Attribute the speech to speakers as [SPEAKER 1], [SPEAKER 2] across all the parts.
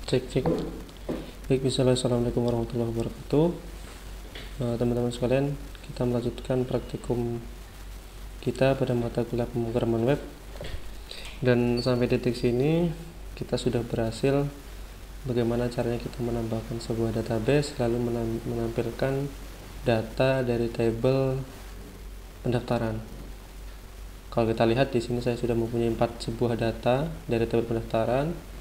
[SPEAKER 1] Cek. Baik, assalamualaikum warahmatullahi wabarakatuh. Teman-teman sekalian, kita melanjutkan praktikum kita pada mata kuliah pemrograman web. Dan sampai titik sini kita sudah berhasil bagaimana caranya kita menambahkan sebuah database lalu menampilkan data dari tabel pendaftaran. Kalau kita lihat di sini saya sudah mempunyai 4 sebuah data dari tabel pendaftaran.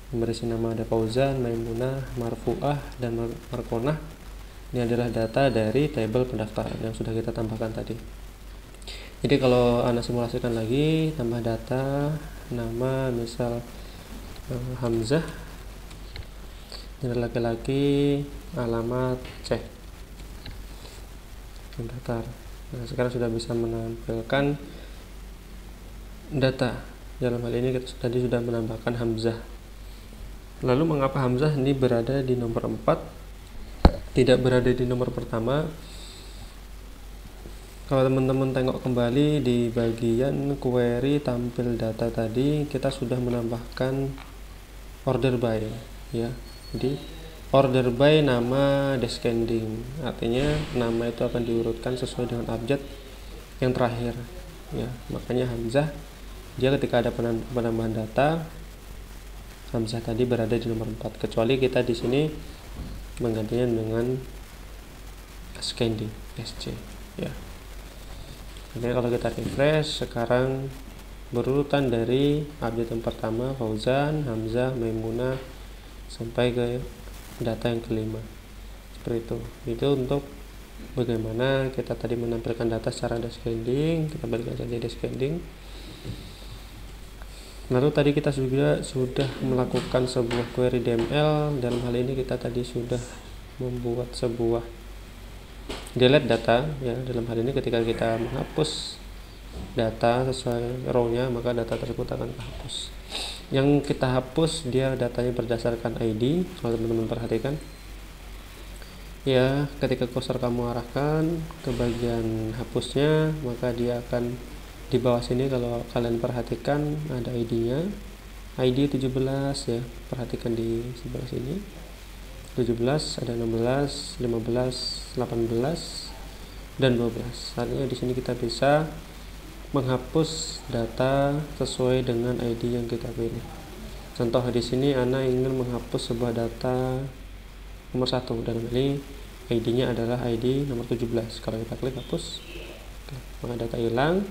[SPEAKER 1] Berisi nama ada Fauzan, Maimunah, Marfuah, dan Markonah. Ini adalah data dari tabel pendaftaran yang sudah kita tambahkan tadi. Jadi kalau Anda simulasikan lagi, tambah data, nama misal Hamzah, gender laki-laki, alamat C, daftar. Nah, sekarang sudah bisa menampilkan data. Dalam hal ini kita tadi sudah menambahkan Hamzah. Lalu mengapa Hamzah ini berada di nomor 4, tidak berada di nomor pertama? Kalau teman-teman tengok kembali di bagian query tampil data tadi, kita sudah menambahkan order by, ya. Jadi order by nama descending, artinya nama itu akan diurutkan sesuai dengan abjad yang terakhir, ya. Makanya Hamzah, dia ketika ada penambahan data, Hamzah tadi berada di nomor 4, kecuali kita di sini menggantinya dengan ascending SC, ya. Jadi kalau kita refresh sekarang berurutan dari abjad yang pertama Fauzan, Hamzah, Maimunah sampai ke data yang kelima. Seperti itu. Itu untuk bagaimana kita tadi menampilkan data secara descending. Kita balikkan saja descending. Lalu tadi kita juga sudah melakukan sebuah query DML. Dalam hal ini kita tadi sudah membuat sebuah delete data, ya. Dalam hal ini ketika kita menghapus data sesuai row-nya, maka data tersebut akan terhapus. Yang kita hapus dia datanya berdasarkan ID. Kalau teman-teman perhatikan, ya, ketika cursor kamu arahkan ke bagian hapusnya, maka dia akan di bawah sini. Kalau kalian perhatikan ada ID-nya, ID 17, ya, perhatikan di sebelah sini 17, ada 16, 15, 18 dan 12. Artinya di sini kita bisa menghapus data sesuai dengan ID yang kita pilih. Contoh di sini Ana ingin menghapus sebuah data nomor 1, dan ini ID-nya adalah ID nomor 17. Kalau kita klik hapus, maka data hilang.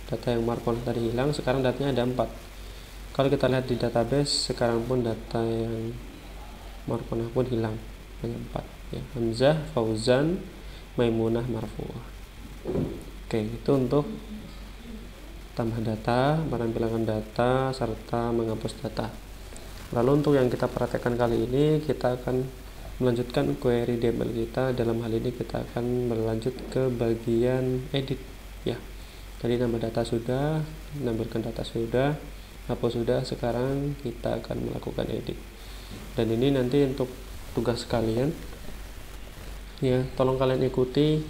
[SPEAKER 1] Data yang Markonah tadi hilang, sekarang datanya ada 4. Kalau kita lihat di database, sekarang pun data yang Markonah pun hilang, hanya 4, ya. Hamzah, Fauzan, Maimunah, Marfuah. Oke, itu untuk tambah data, menampilkan data, serta menghapus data. Lalu untuk yang kita praktekkan kali ini, kita akan melanjutkan query DML kita. Dalam hal ini kita akan berlanjut ke bagian edit, ya. Tadi nambah data sudah, menampilkan data sudah, hapus sudah, sekarang kita akan melakukan edit. Dan ini nanti untuk tugas kalian, ya, tolong kalian ikuti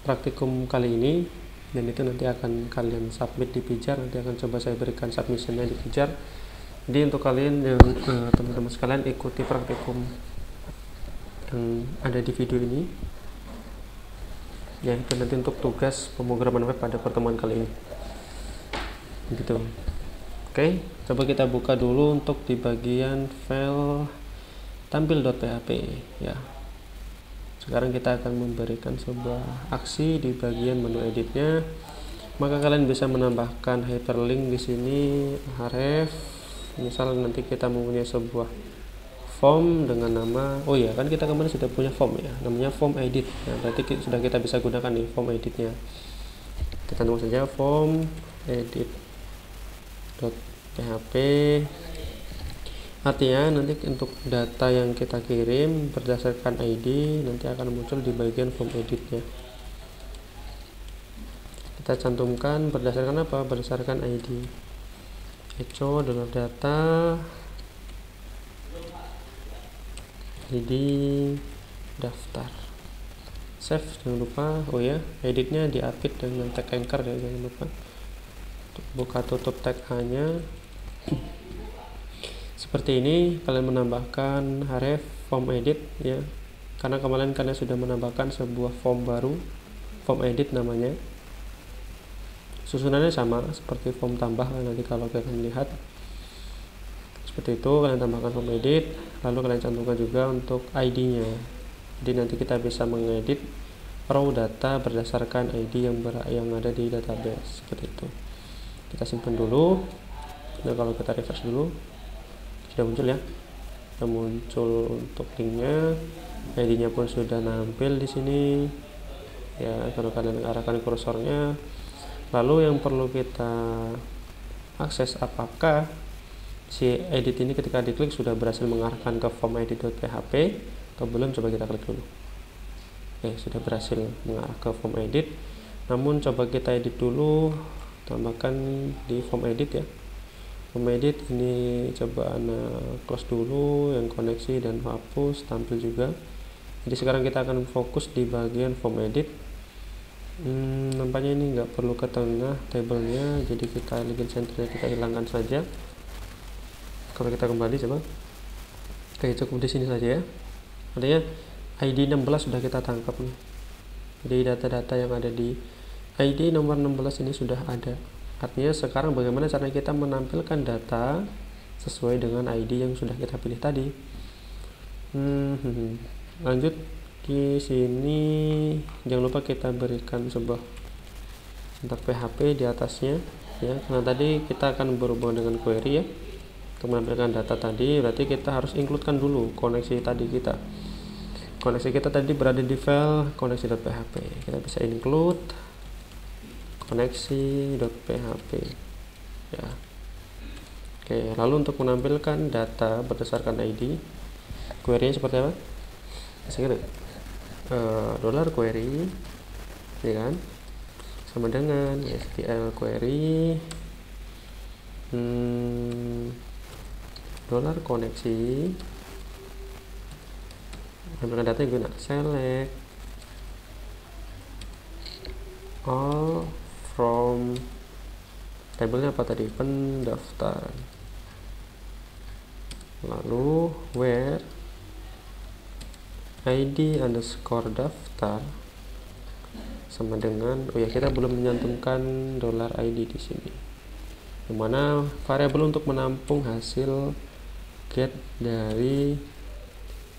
[SPEAKER 1] praktikum kali ini, dan itu nanti akan kalian submit di Pijar. Nanti akan coba saya berikan submissionnya di Pijar. Jadi untuk kalian yang teman-teman sekalian ikuti praktikum yang ada di video ini, ya, itu nanti untuk tugas pemrograman web pada pertemuan kali ini, gitu. Oke, coba kita buka dulu untuk di bagian file tampil.php, ya. Sekarang kita akan memberikan sebuah aksi di bagian menu editnya. Maka kalian bisa menambahkan hyperlink di sini, href. Misal nanti kita mempunyai sebuah form dengan nama, oh ya, kan kita kemarin sudah punya form, ya, namanya form edit. Nah, berarti sudah kita bisa gunakan nih form editnya. Kita tulis saja form edit.php. Artinya nanti untuk data yang kita kirim berdasarkan ID nanti akan muncul di bagian form editnya. Kita cantumkan berdasarkan apa? Berdasarkan ID. Echo adalah data ID daftar. Save, jangan lupa. Oh ya, editnya diapit dengan tag anchor, ya, jangan lupa. Buka tutup tag A-nya. Seperti ini kalian menambahkan href form edit ya, karena kemarin kalian sudah menambahkan sebuah form baru, form edit namanya. Susunannya sama seperti form tambah, nanti kalau kalian lihat seperti itu, kalian tambahkan form edit, lalu kalian cantumkan juga untuk ID-nya. Jadi nanti kita bisa mengedit raw data berdasarkan ID yang ada di database seperti itu. Kita simpan dulu. Nah, kalau kita refresh dulu sudah muncul ya, sudah muncul untuk linknya, ID-nya pun sudah nampil di sini ya. Kalau kalian arahkan kursornya, lalu yang perlu kita akses apakah si edit ini ketika diklik sudah berhasil mengarahkan ke form edit.php atau belum. Coba kita klik dulu. Oke, sudah berhasil mengarah ke form edit, namun coba kita edit dulu, tambahkan di form edit ya. Form edit ini coba close dulu, yang koneksi dan hapus, tampil juga. Jadi sekarang kita akan fokus di bagian form edit. Nampaknya ini nggak perlu ke tengah tabelnya, jadi kita legend centernya kita hilangkan saja. Kalau kita kembali coba, oke, cukup di sini saja ya. Artinya ID 16 sudah kita tangkap nih. Jadi data-data yang ada di ID nomor 16 ini sudah ada. Artinya sekarang bagaimana cara kita menampilkan data sesuai dengan ID yang sudah kita pilih tadi. Lanjut di sini, jangan lupa kita berikan sebuah sintak PHP di atasnya ya, karena tadi kita akan berhubungan dengan query ya. Untuk menampilkan data tadi berarti kita harus includekan dulu koneksi tadi kita. Koneksi kita tadi berada di file koneksi.php. Kita bisa include koneksi.php ya. Oke, lalu untuk menampilkan data berdasarkan ID, query-nya seperti apa? Sekitar $query ya kan, sama dengan SQL query $koneksi, menampilkan data yang guna select all from tabelnya apa tadi, pendaftaran, lalu where ID underscore daftar sama dengan, oh ya, kita belum menyantumkan $ID di sini, dimana variabel untuk menampung hasil get dari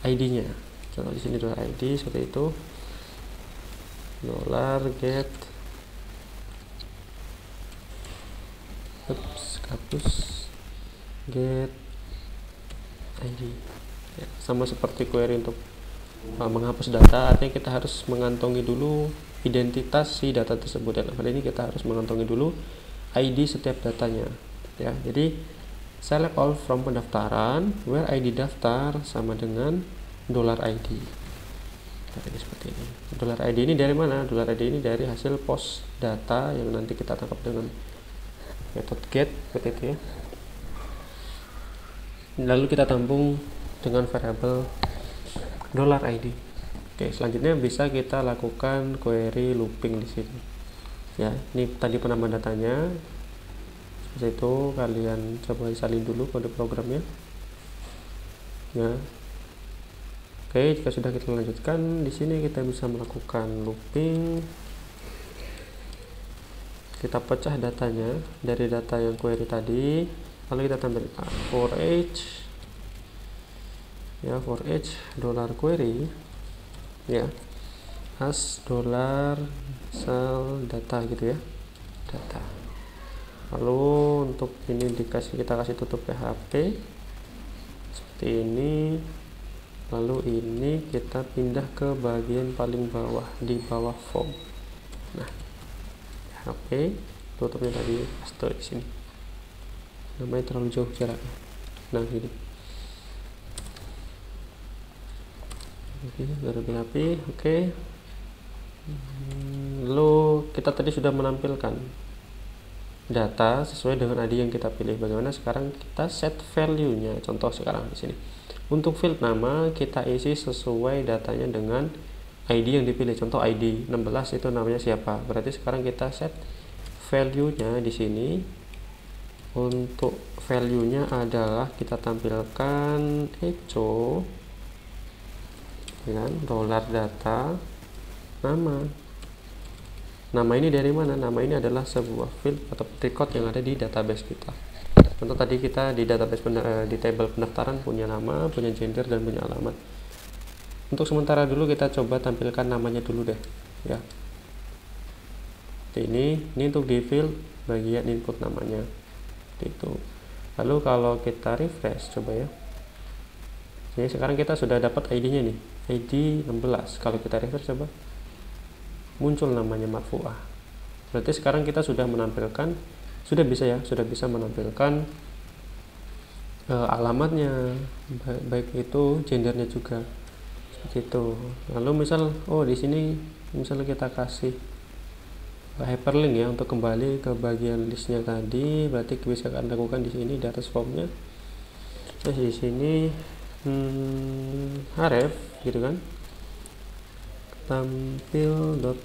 [SPEAKER 1] ID-nya. Contoh di sini $ID seperti itu, $get, hapus get ID ya, sama seperti query untuk menghapus data. Artinya kita harus mengantongi dulu identitas si data tersebut. Dalam hal ini kita harus mengantongi dulu ID setiap datanya ya. Jadi select all from pendaftaran where ID daftar sama dengan $ID. Jadi seperti ini. $ID ini dari mana? $ID ini dari hasil post data yang nanti kita tangkap dengan metode get seperti itu ya. Lalu kita tampung dengan variabel $ID. Oke, selanjutnya bisa kita lakukan query looping di sini. Ya, ini tadi penambahan datanya. Seperti itu, kalian coba salin dulu kode programnya. Ya. Oke, jika sudah kita lanjutkan, di sini kita bisa melakukan looping. Kita pecah datanya dari data yang query tadi, lalu kita tampilkan for each ya, for each $query ya, as $sel data gitu ya, data. Lalu untuk ini kita kasih tutup PHP seperti ini. Lalu ini kita pindah ke bagian paling bawah di bawah form. Nah, oke, tutupnya tadi paste di sini. Namanya terlalu jauh jaraknya. Nah, gini. Oke, lebih rapi. Oke. Lalu kita tadi sudah menampilkan data sesuai dengan ID yang kita pilih. Bagaimana sekarang kita set value-nya? Contoh sekarang di sini. Untuk field nama kita isi sesuai datanya dengan ID yang dipilih. Contoh ID 16 itu namanya siapa? Berarti sekarang kita set value-nya di sini untuk value-nya adalah kita tampilkan echo, ya kan, dollar data, nama ini dari mana? Nama ini adalah sebuah field atau record yang ada di database kita. Contoh tadi kita di database di table pendaftaran punya nama, punya gender, dan punya alamat. Untuk sementara dulu kita coba tampilkan namanya dulu deh, ya. Ini untuk di field bagian input namanya itu. Lalu kalau kita refresh coba ya, jadi sekarang kita sudah dapat ID-nya nih, ID 16. Kalau kita refresh coba, muncul namanya marfu'ah. Berarti sekarang kita sudah menampilkan, sudah bisa menampilkan alamatnya, baik itu gendernya juga seperti itu. Lalu misal di sini misalnya kita kasih hyperlink ya untuk kembali ke bagian listnya tadi, berarti bisa akan lakukan di sini di atas formnya. Terus di sini href gitu kan, tampil.php,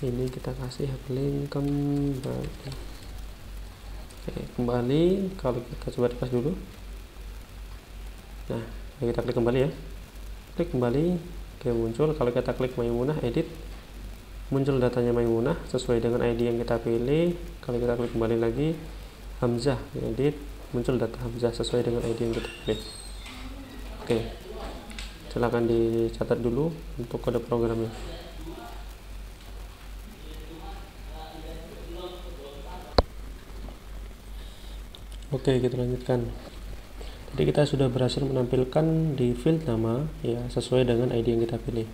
[SPEAKER 1] ini kita kasih hyperlink kembali. Oke, kembali. Kalau kita coba refresh dulu, nah kita klik kembali ya, klik kembali. Oke, muncul. Kalau kita klik Maimunah edit, muncul datanya Maimunah sesuai dengan ID yang kita pilih. Kalau kita klik kembali lagi, Hamzah edit, muncul data Hamzah sesuai dengan ID yang kita pilih. Oke, silakan dicatat dulu untuk kode programnya. Oke, kita lanjutkan. Jadi kita sudah berhasil menampilkan di field nama ya sesuai dengan ID yang kita pilih.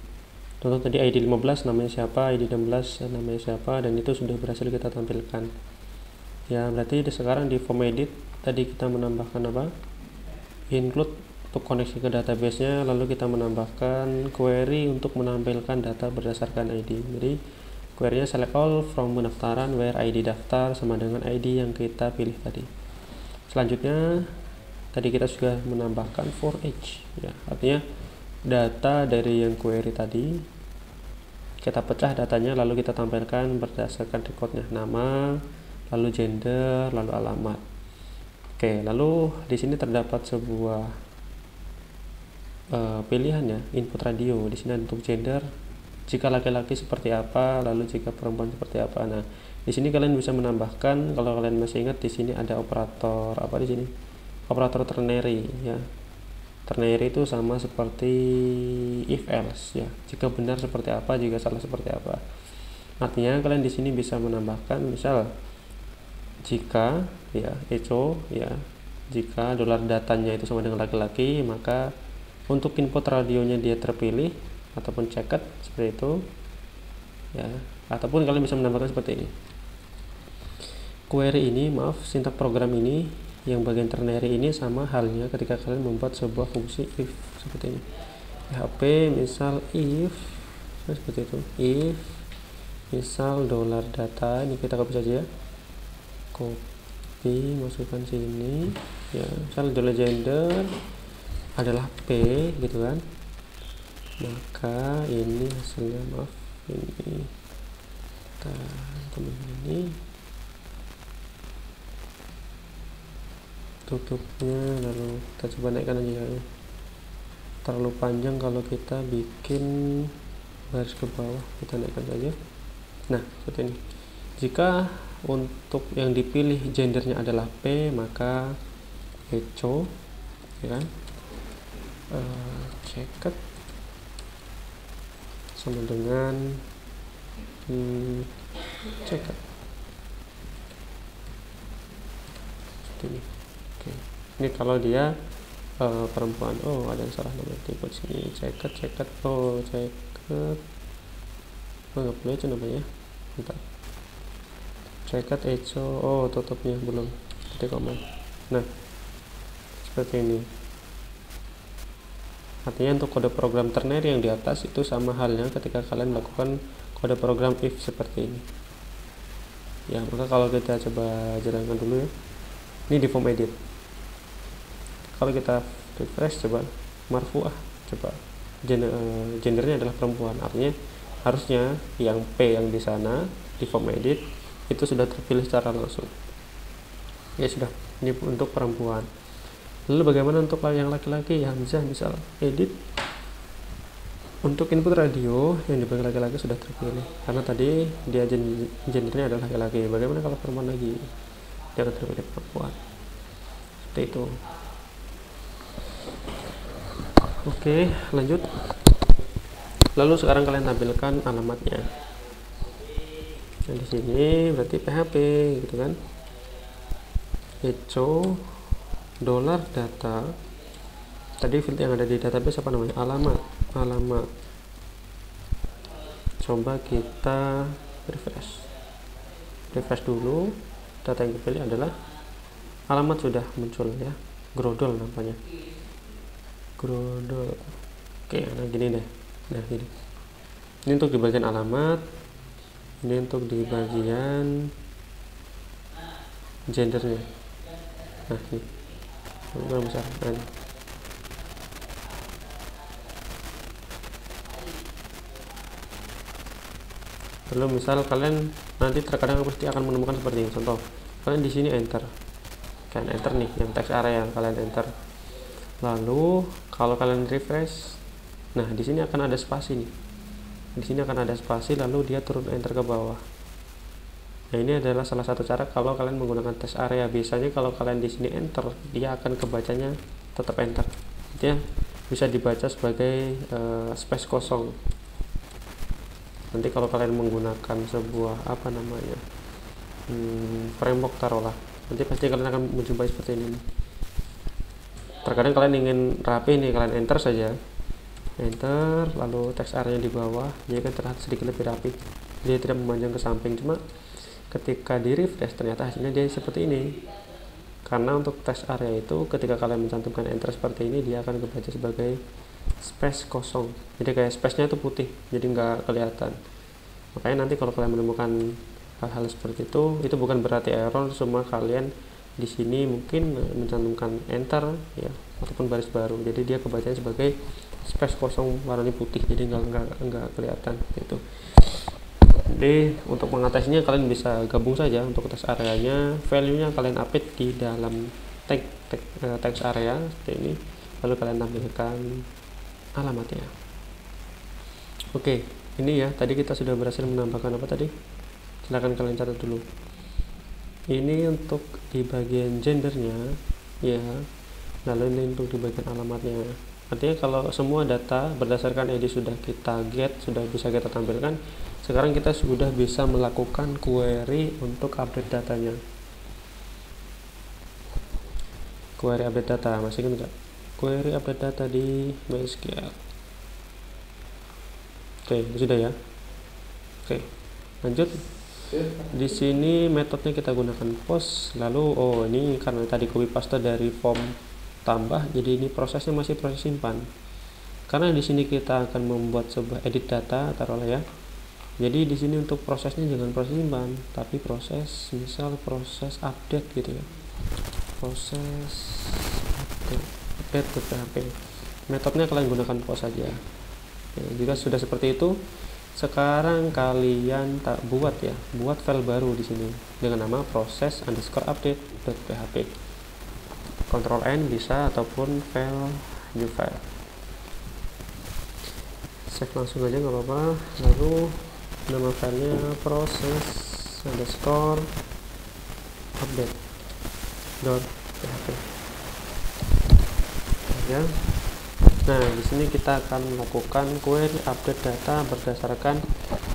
[SPEAKER 1] Contoh tadi ID 15 namanya siapa, ID 16 namanya siapa, dan itu sudah berhasil kita tampilkan. Ya, berarti sekarang di form edit tadi kita menambahkan apa? Include untuk koneksi ke database-nya, lalu kita menambahkan query untuk menampilkan data berdasarkan ID. Jadi query-nya select all from pendaftaran where ID daftar sama dengan ID yang kita pilih tadi. Selanjutnya tadi kita sudah menambahkan for each ya, artinya data dari yang query tadi kita pecah datanya, lalu kita tampilkan berdasarkan recordnya, nama, lalu gender, lalu alamat. Oke, lalu di sini terdapat sebuah pilihan ya, input radio. Di sini untuk gender, jika laki-laki seperti apa, lalu jika perempuan seperti apa. Nah, di sini kalian bisa menambahkan, kalau kalian masih ingat di sini ada operator apa di sini? Operator ternary ya. Ternary itu sama seperti if else ya. Jika benar seperti apa, jika salah seperti apa. Artinya kalian di sini bisa menambahkan misal jika ya echo ya, jika dolar datanya itu sama dengan laki-laki, maka untuk input radionya dia terpilih ataupun checked seperti itu ya. Ataupun kalian bisa menambahkan seperti ini. Query ini, sintak program ini yang bagian ternary ini sama halnya ketika kalian membuat sebuah fungsi if seperti ini. PHP misal if seperti itu, if misal dolar data, ini kita copy saja ya, copy masukkan sini ya, misal dolar gender adalah P gitu kan, maka ini hasilnya ini teman-teman ini tutupnya, lalu kita coba naikkan aja ya. Terlalu panjang kalau kita bikin baris ke bawah, kita naikkan saja. Nah, seperti ini. Jika untuk yang dipilih gendernya adalah P, maka echo ya kan, checked sama dengan checked seperti ini. Oke, ini kalau dia perempuan. Oh, ada yang salah namanya, tipe sini checked checked nggak boleh itu namanya, bentar, checked echo, tutupnya belum ketik command. Nah, seperti ini. Artinya untuk kode program ternary yang di atas itu sama halnya ketika kalian melakukan kode program if seperti ini ya. Maka kalau kita coba jalankan dulu ya, ini di form edit. Kalau kita refresh coba marfu'ah, coba gendernya adalah perempuan, artinya harusnya yang P yang di sana di form edit itu sudah terpilih secara langsung. Ya sudah, ini untuk perempuan. Lalu bagaimana untuk yang laki-laki? Hamzah misal edit untuk input radio yang dibagi laki-laki sudah terpilih karena tadi dia gendernya adalah laki-laki. Bagaimana kalau perempuan lagi? Dia akan terpilih perempuan. Seperti itu. Oke, lanjut. Lalu sekarang kalian tampilkan alamatnya. Nah, di sini berarti PHP gitu kan. Echo dollar data. Tadi field yang ada di database apa namanya? Alamat. Coba kita refresh dulu. Data yang dipilih adalah alamat, sudah muncul ya, Grodol namanya, Grodol. Oke, nah gini deh, nah gini, ini untuk di bagian alamat, ini untuk di bagian gendernya. Nah ini kurang besar. Nah, lalu misal kalian nanti terkadang pasti akan menemukan seperti ini. Contoh, kalian di sini enter, kalian enter nih yang text area, kalian enter. Lalu kalau kalian refresh, nah di sini akan ada spasi nih. Di sini akan ada spasi, lalu dia turun enter ke bawah. Nah ini adalah salah satu cara kalau kalian menggunakan text area. Biasanya kalau kalian di sini enter, dia akan kebacanya tetap enter. Dia bisa dibaca sebagai space kosong. Nanti kalau kalian menggunakan sebuah apa namanya framework taruhlah, nanti pasti kalian akan menjumpai seperti ini. Terkadang kalian ingin rapi nih, kalian enter saja, enter, lalu teks area di bawah, jadi kan terlihat sedikit lebih rapi, dia tidak memanjang ke samping. Cuma ketika di refresh ternyata hasilnya dia seperti ini, karena untuk teks area itu ketika kalian mencantumkan enter seperti ini, dia akan kebaca sebagai space kosong, jadi kayak space-nya itu putih, jadi nggak kelihatan. Makanya nanti kalau kalian menemukan hal-hal seperti itu bukan berarti error, semua kalian di sini mungkin mencantumkan enter ya, ataupun baris baru, jadi dia kebacanya sebagai space kosong warnanya putih, jadi nggak kelihatan itu. Jadi untuk mengatasinya kalian bisa gabung saja untuk teks areanya, value-nya kalian update di dalam teks area seperti ini, lalu kalian tampilkan alamatnya. Oke, ini ya, tadi kita sudah berhasil menambahkan apa tadi, silahkan kalian catat dulu. Ini untuk di bagian gendernya ya, lalu ini untuk di bagian alamatnya. Artinya kalau semua data berdasarkan ID sudah kita get, sudah bisa kita tampilkan, sekarang kita sudah bisa melakukan query untuk update datanya. Query update data, masih kan enggak? Query update data di MySQL. Oke, sudah ya. Oke, lanjut. Di sini metodenya kita gunakan post. Lalu ini karena tadi copy paste dari form tambah, jadi ini prosesnya masih proses simpan. Karena di sini kita akan membuat sebuah edit data, taruhlah ya. Jadi di sini untuk prosesnya jangan proses simpan, tapi proses misal proses update gitu ya. Proses update ke PHP. Metodenya kalian gunakan post saja. Ya, jika sudah seperti itu, sekarang kalian buat file baru di sini dengan nama process_update.php. Ctrl N bisa, ataupun file new file. Save langsung aja nggak apa-apa. Lalu nama filenya process_update.php. Ya. Nah, di sini kita akan melakukan query update data berdasarkan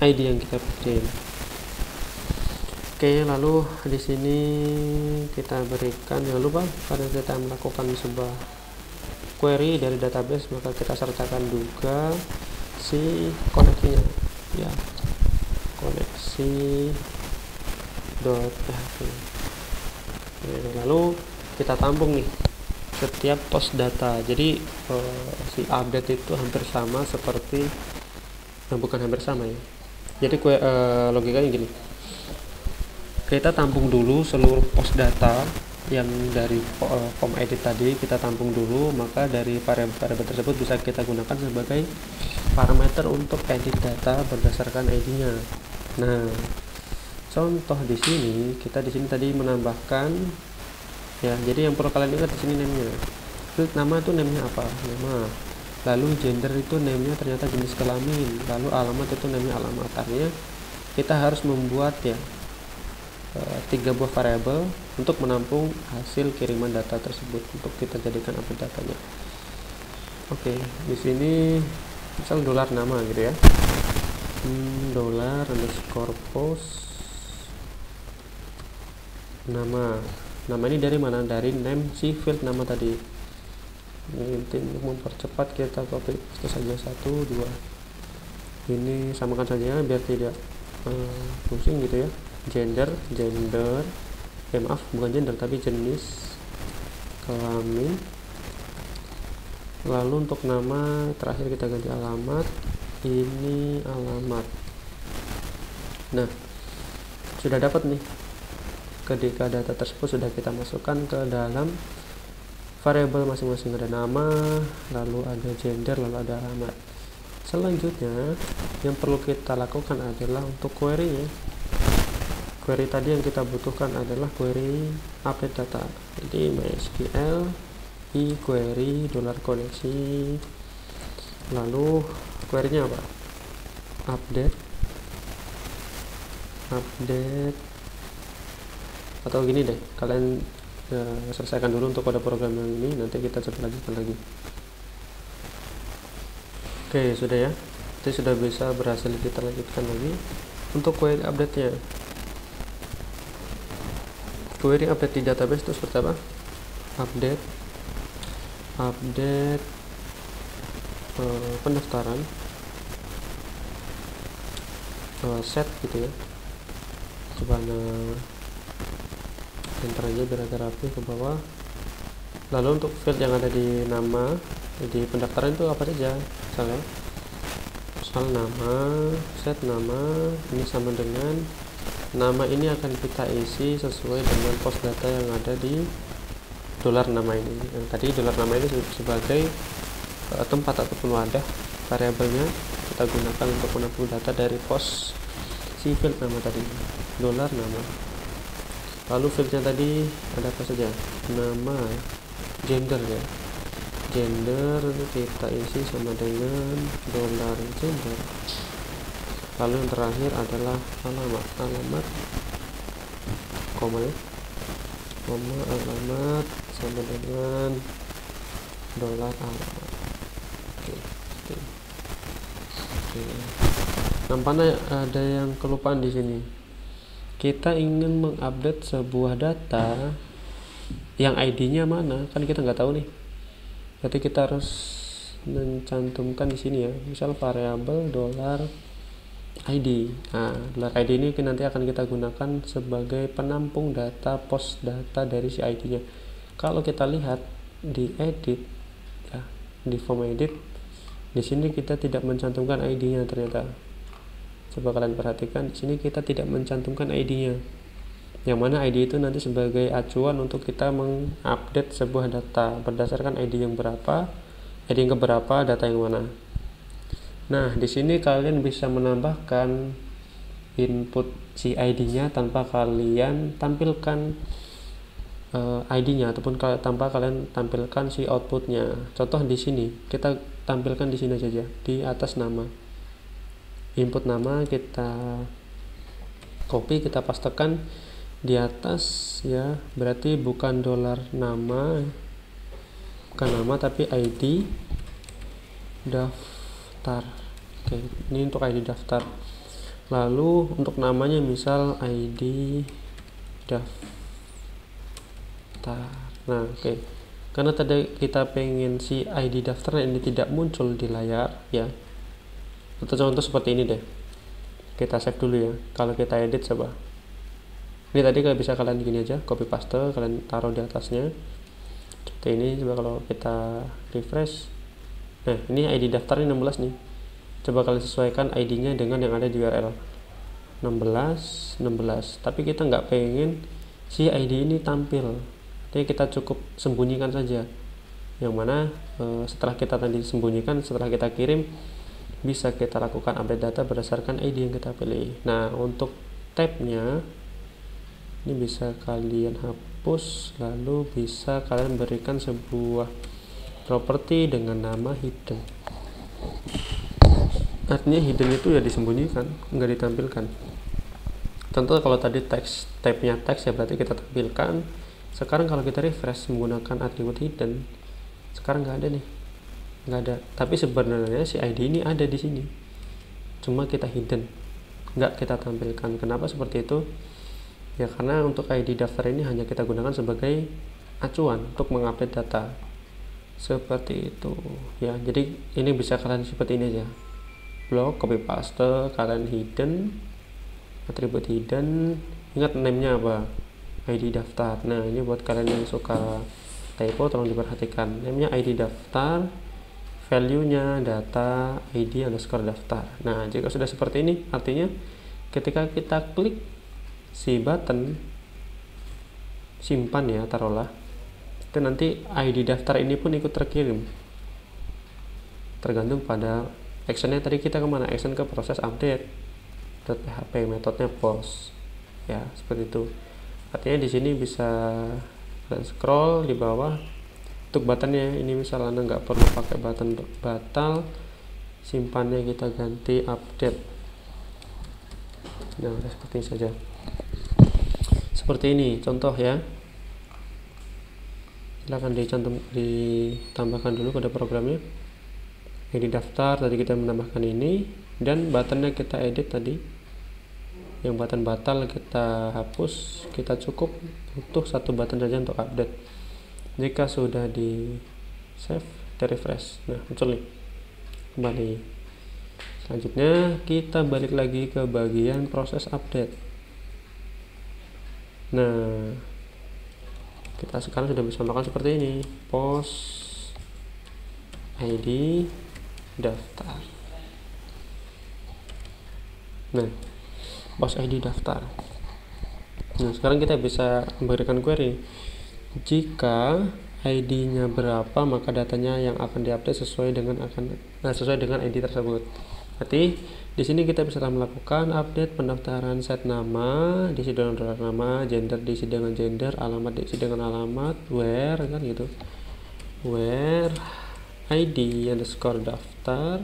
[SPEAKER 1] ID yang kita bikin. Oke, lalu di sini kita berikan, jangan lupa pada kita melakukan sebuah query dari database, maka kita sertakan juga si koneksinya ya, koneksi.php. Lalu kita tampung nih setiap post data. Jadi si update itu hampir sama seperti bukan hampir sama ya. Jadi logikanya gini. Kita tampung dulu seluruh post data yang dari form edit tadi, kita tampung dulu, maka dari variabel tersebut bisa kita gunakan sebagai parameter untuk edit data berdasarkan ID-nya. Nah, Contoh di sini, kita di sini tadi menambahkan ya, jadi yang perlu kalian ingat di sini name-nya. Field nama itu name-nya apa? Nama. Lalu gender itu name-nya ternyata jenis kelamin. Lalu alamat itu name-nya alamat. Artinya kita harus membuat ya 3 buah variabel untuk menampung hasil kiriman data tersebut untuk kita jadikan update datanya. Oke, di sini misal dolar nama gitu ya. Dollar underscore post nama. Nama ini dari mana? Dari name si field nama tadi. Nanti untuk mempercepat kita copy paste saja 1, 2. Ini samakan saja biar tidak pusing gitu ya. Gender, maaf bukan gender tapi jenis kelamin. Lalu untuk nama terakhir kita ganti alamat. Ini alamat. Nah, sudah dapat nih. Ketika data tersebut sudah kita masukkan ke dalam variabel masing-masing, ada nama, lalu ada gender, lalu ada alamat. Selanjutnya yang perlu kita lakukan adalah untuk query ya. Query tadi yang kita butuhkan adalah query update data. Jadi MySQL query $koneksi, lalu query-nya apa? Update atau gini deh, kalian selesaikan dulu untuk kode program yang ini, nanti kita coba lanjutkan lagi. Oke, sudah ya, itu sudah bisa berhasil kita lanjutkan lagi untuk query update nya. Query update di database itu seperti apa? Update pendaftaran set gitu ya. Coba enter aja biar agak rapi ke bawah. Lalu untuk field yang ada di nama di pendaftaran itu apa saja? Misal nama, set nama, ini sama dengan nama ini akan kita isi sesuai dengan post data yang ada di dolar nama ini. Yang tadi dolar nama ini sebagai tempat ataupun wadah variabelnya kita gunakan untuk menampung data dari post si field nama tadi, dolar nama. Lalu fieldnya tadi ada apa saja? Nama, gender ya. Gender kita isi sama dengan dolar gender. Lalu yang terakhir adalah alamat, koma ya, alamat sama dengan dolar alamat. Oke. Nampaknya ada yang kelupaan di sini. Kita ingin mengupdate sebuah data yang ID-nya mana, kan kita nggak tahu nih. Berarti kita harus mencantumkan di sini ya, misal variabel $ID. Nah, $ID ini nanti akan kita gunakan sebagai penampung data post data dari si ID-nya. Kalau kita lihat di edit ya, di form edit, di sini kita tidak mencantumkan ID-nya ternyata. Coba kalian perhatikan, di sini kita tidak mencantumkan ID-nya. Yang mana ID itu nanti sebagai acuan untuk kita mengupdate sebuah data berdasarkan ID yang berapa, ID yang keberapa, data yang mana. Nah, di sini kalian bisa menambahkan input si ID-nya tanpa kalian tampilkan ID-nya ataupun tanpa kalian tampilkan si outputnya. Contoh di sini kita tampilkan di sini saja di atas nama. Input nama kita copy, kita pastekan di atas ya, berarti bukan dolar nama, bukan nama tapi ID daftar. Oke, ini untuk ID daftar. Lalu untuk namanya misal ID daftar. Nah, oke. Karena tadi kita pengen si ID daftar ini tidak muncul di layar ya. Atau contoh seperti ini deh. Kita save dulu ya. Kalau kita edit coba. Ini tadi bisa kalian gini aja, copy paste, kalian taruh di atasnya. Seperti ini. Coba kalau kita refresh. Nah, ini ID daftarnya 16 nih. Coba kalian sesuaikan ID-nya dengan yang ada di URL. 16. Tapi kita nggak pengen si ID ini tampil. Jadi kita cukup sembunyikan saja. Yang mana setelah kita tadi sembunyikan, setelah kita kirim, bisa kita lakukan update data berdasarkan ID yang kita pilih. Nah, untuk tabnya ini bisa kalian hapus, lalu bisa kalian berikan sebuah properti dengan nama hidden. Artinya hidden itu ya disembunyikan, nggak ditampilkan. Contoh kalau tadi tabnya teks ya berarti kita tampilkan. Sekarang kalau kita refresh menggunakan atribut hidden, sekarang nggak ada nih, nggak ada. Tapi sebenarnya si ID ini ada di sini, cuma kita hidden, nggak kita tampilkan. Kenapa seperti itu? Ya karena untuk ID daftar ini hanya kita gunakan sebagai acuan untuk mengupdate data, seperti itu ya. Jadi ini bisa kalian seperti ini aja, blok copy paste, kalian hidden, atribut hidden, ingat name-nya apa, ID daftar. Nah ini buat kalian yang suka typo tolong diperhatikan, name-nya ID daftar, value-nya data ID underscore daftar. Nah jika sudah seperti ini, artinya ketika kita klik si button simpan ya, taruhlah, itu nanti ID daftar ini pun ikut terkirim, tergantung pada actionnya. Tadi kita kemana, action ke proses update .php, metodenya post ya, seperti itu. Artinya di sini bisa kalian scroll di bawah untuk buttonnya. Ini misalnya Anda nggak perlu pakai button untuk batal, simpannya kita ganti update. Nah seperti ini saja, seperti ini contoh ya. Silahkan ditambahkan dulu pada programnya. Ini daftar tadi kita menambahkan ini, dan buttonnya kita edit tadi. Yang button batal kita hapus, kita cukup butuh satu button saja untuk update. Jika sudah di save, kita refresh, nah muncul nih kembali. Selanjutnya kita balik lagi ke bagian proses update. Nah kita sekarang sudah bisa melakukan seperti ini, post ID daftar. Nah post ID daftar. Nah sekarang kita bisa memberikan query, jika ID-nya berapa maka datanya yang akan diupdate sesuai dengan ID tersebut. Berarti di sini kita bisa melakukan update pendaftaran, set nama diisi dengan nama, gender diisi dengan gender, alamat diisi dengan alamat, where kan gitu, where ID underscore daftar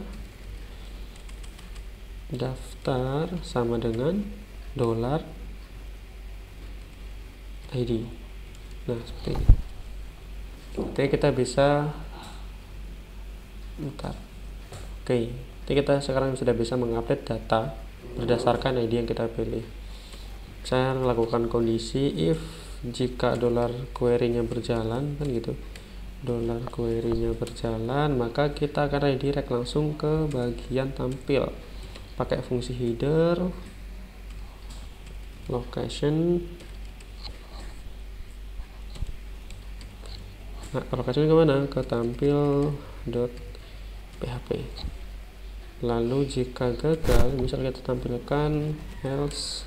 [SPEAKER 1] sama dengan $ID. Nah seperti ini. Jadi kita bisa Oke, jadi kita sekarang sudah bisa mengupdate data berdasarkan ID yang kita pilih. Saya lakukan kondisi if jika $query-nya berjalan kan gitu, $query-nya berjalan, maka kita akan redirect langsung ke bagian tampil pakai fungsi header location. Nah location kemana, ke tampil.php. Lalu jika gagal, misal kita tampilkan else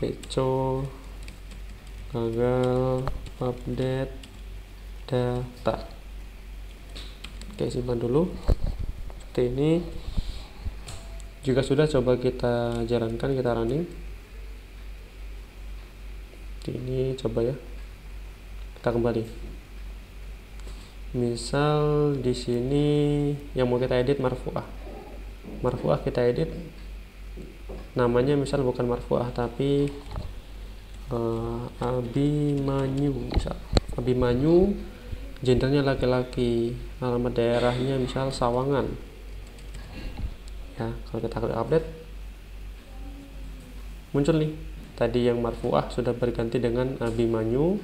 [SPEAKER 1] echo gagal update data. Oke, simpan dulu seperti ini. Jika sudah, coba kita jalankan, kita running. Ini coba ya, kita kembali. Misal di sini yang mau kita edit marfu'ah kita edit namanya, misal bukan marfu'ah tapi Abimanyu, misal Abimanyu, gendernya laki-laki, alamat daerahnya misal Sawangan ya. Kalau kita klik update, muncul nih, tadi yang marfu'ah sudah berganti dengan Abimanyu,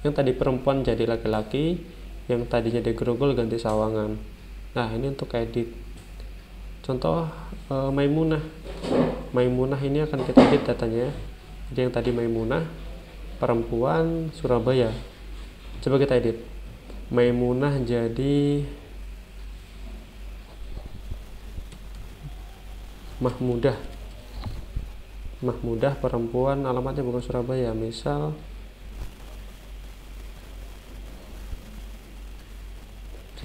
[SPEAKER 1] yang tadi perempuan jadi laki-laki, yang tadinya digerogol ganti Sawangan. Nah ini untuk edit. Contoh Maimunah ini akan kita edit datanya. Jadi yang tadi Maimunah perempuan Surabaya, coba kita edit Maimunah jadi Mahmudah perempuan, alamatnya bukan Surabaya, misal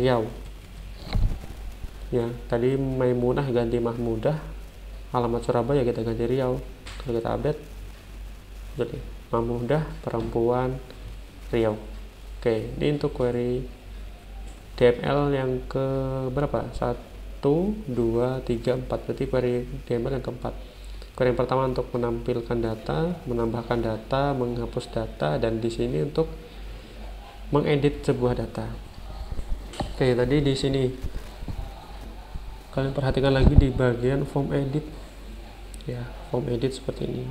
[SPEAKER 1] Riau ya. Tadi Maimunah ganti Mahmudah, alamat Surabaya kita ganti Riau. Kalau kita update jadi Mamudah Perempuan Riau. Oke, ini untuk query DML yang ke berapa? 1, 2, 3, 4. Berarti query DML yang keempat. Query yang pertama untuk menampilkan data, menambahkan data, menghapus data, dan di sini untuk mengedit sebuah data. Oke, tadi di sini kalian perhatikan lagi di bagian form edit ya, form edit seperti ini.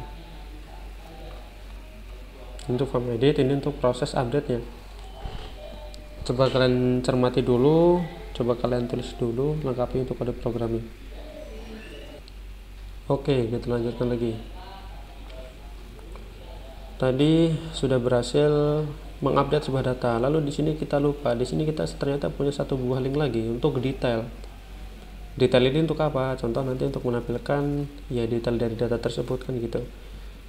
[SPEAKER 1] Untuk form edit ini untuk proses update nya. Coba kalian cermati dulu, coba kalian tulis dulu lengkapi untuk kode programnya. Oke, kita lanjutkan lagi. Tadi sudah berhasil mengupdate sebuah data, lalu di sini kita lupa, di sini kita ternyata punya satu buah link lagi untuk detail. Detail ini untuk apa? Contoh nanti untuk menampilkan ya detail dari data tersebut kan gitu.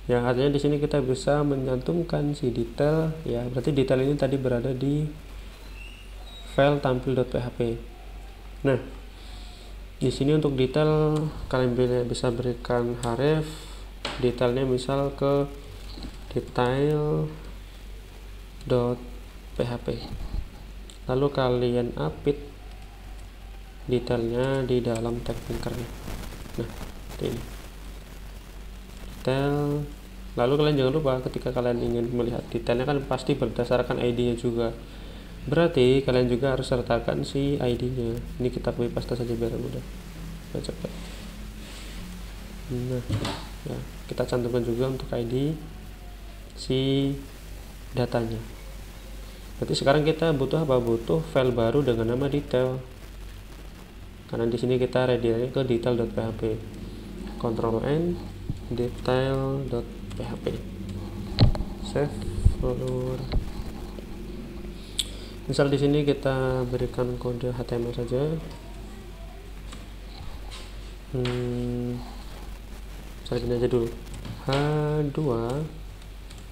[SPEAKER 1] Ya, artinya di sini kita bisa menyantumkan si detail ya. Berarti detail ini tadi berada di file tampil.php. Nah, di sini untuk detail kalian bisa berikan href detailnya misal ke detail.php. Lalu kalian update detailnya di dalam tag linkernya. Nah, ini detail. Lalu kalian jangan lupa ketika kalian ingin melihat detailnya kan pasti berdasarkan ID-nya juga. Berarti kalian juga harus sertakan si ID-nya. Ini kita copy paste saja biar mudah, biar cepat. Nah, ya, kita cantumkan juga untuk ID si datanya. Berarti sekarang kita butuh apa? Butuh file baru dengan nama detail. Karena di sini kita redirect ke detail.php. Ctrl N detail.php. Save follower. Misal di sini kita berikan kode HTML saja. Misal gini aja dulu. H2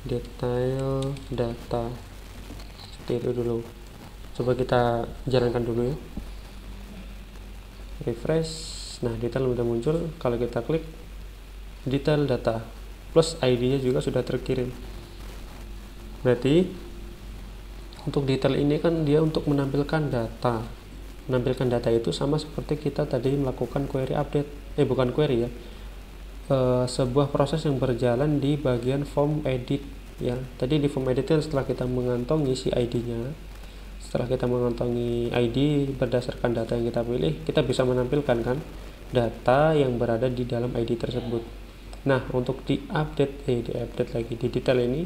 [SPEAKER 1] detail data. Seperti itu dulu. Coba kita jalankan dulu ya. Refresh. Nah, detail sudah muncul. Kalau kita klik detail data plus ID-nya juga sudah terkirim. Berarti untuk detail ini kan dia untuk menampilkan data. Menampilkan data itu sama seperti kita tadi melakukan query update. Bukan query ya. Sebuah proses yang berjalan di bagian form edit ya. Tadi di form edit setelah kita mengantongi si ID-nya, setelah kita mengantongi ID berdasarkan data yang kita pilih, kita bisa menampilkan kan data yang berada di dalam ID tersebut. Nah, untuk diupdate lagi di detail ini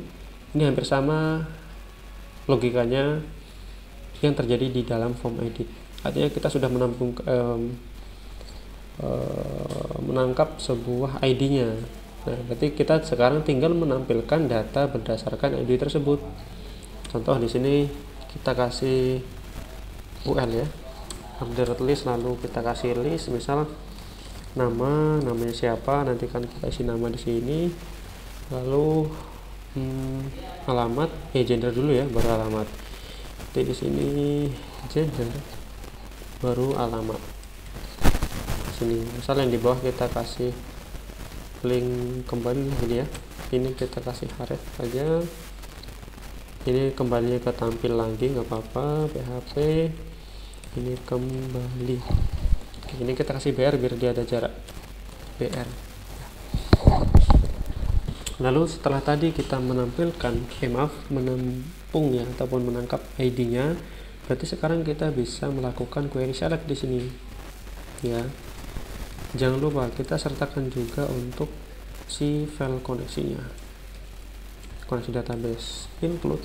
[SPEAKER 1] hampir sama logikanya yang terjadi di dalam form edit. Artinya kita sudah menangkap sebuah ID-nya. Nah, berarti kita sekarang tinggal menampilkan data berdasarkan ID tersebut. Contoh di sini kita kasih UL ya, update list, lalu kita kasih list misal namanya siapa, nanti kan kita isi nama di sini, lalu alamat gender dulu ya, baru alamat. Jadi di sini gender baru alamat. Sini misal yang di bawah kita kasih link kembali gini ya, ini kita kasih href aja, ini kembali ke tampil lagi nggak apa-apa, PHP ini kembali. Oke, ini kita kasih BR biar dia ada jarak, BR. Lalu setelah tadi kita menampilkan menampung ya ataupun menangkap ID-nya, berarti sekarang kita bisa melakukan query select di sini ya. Jangan lupa kita sertakan juga untuk si file koneksinya, koneksi database, include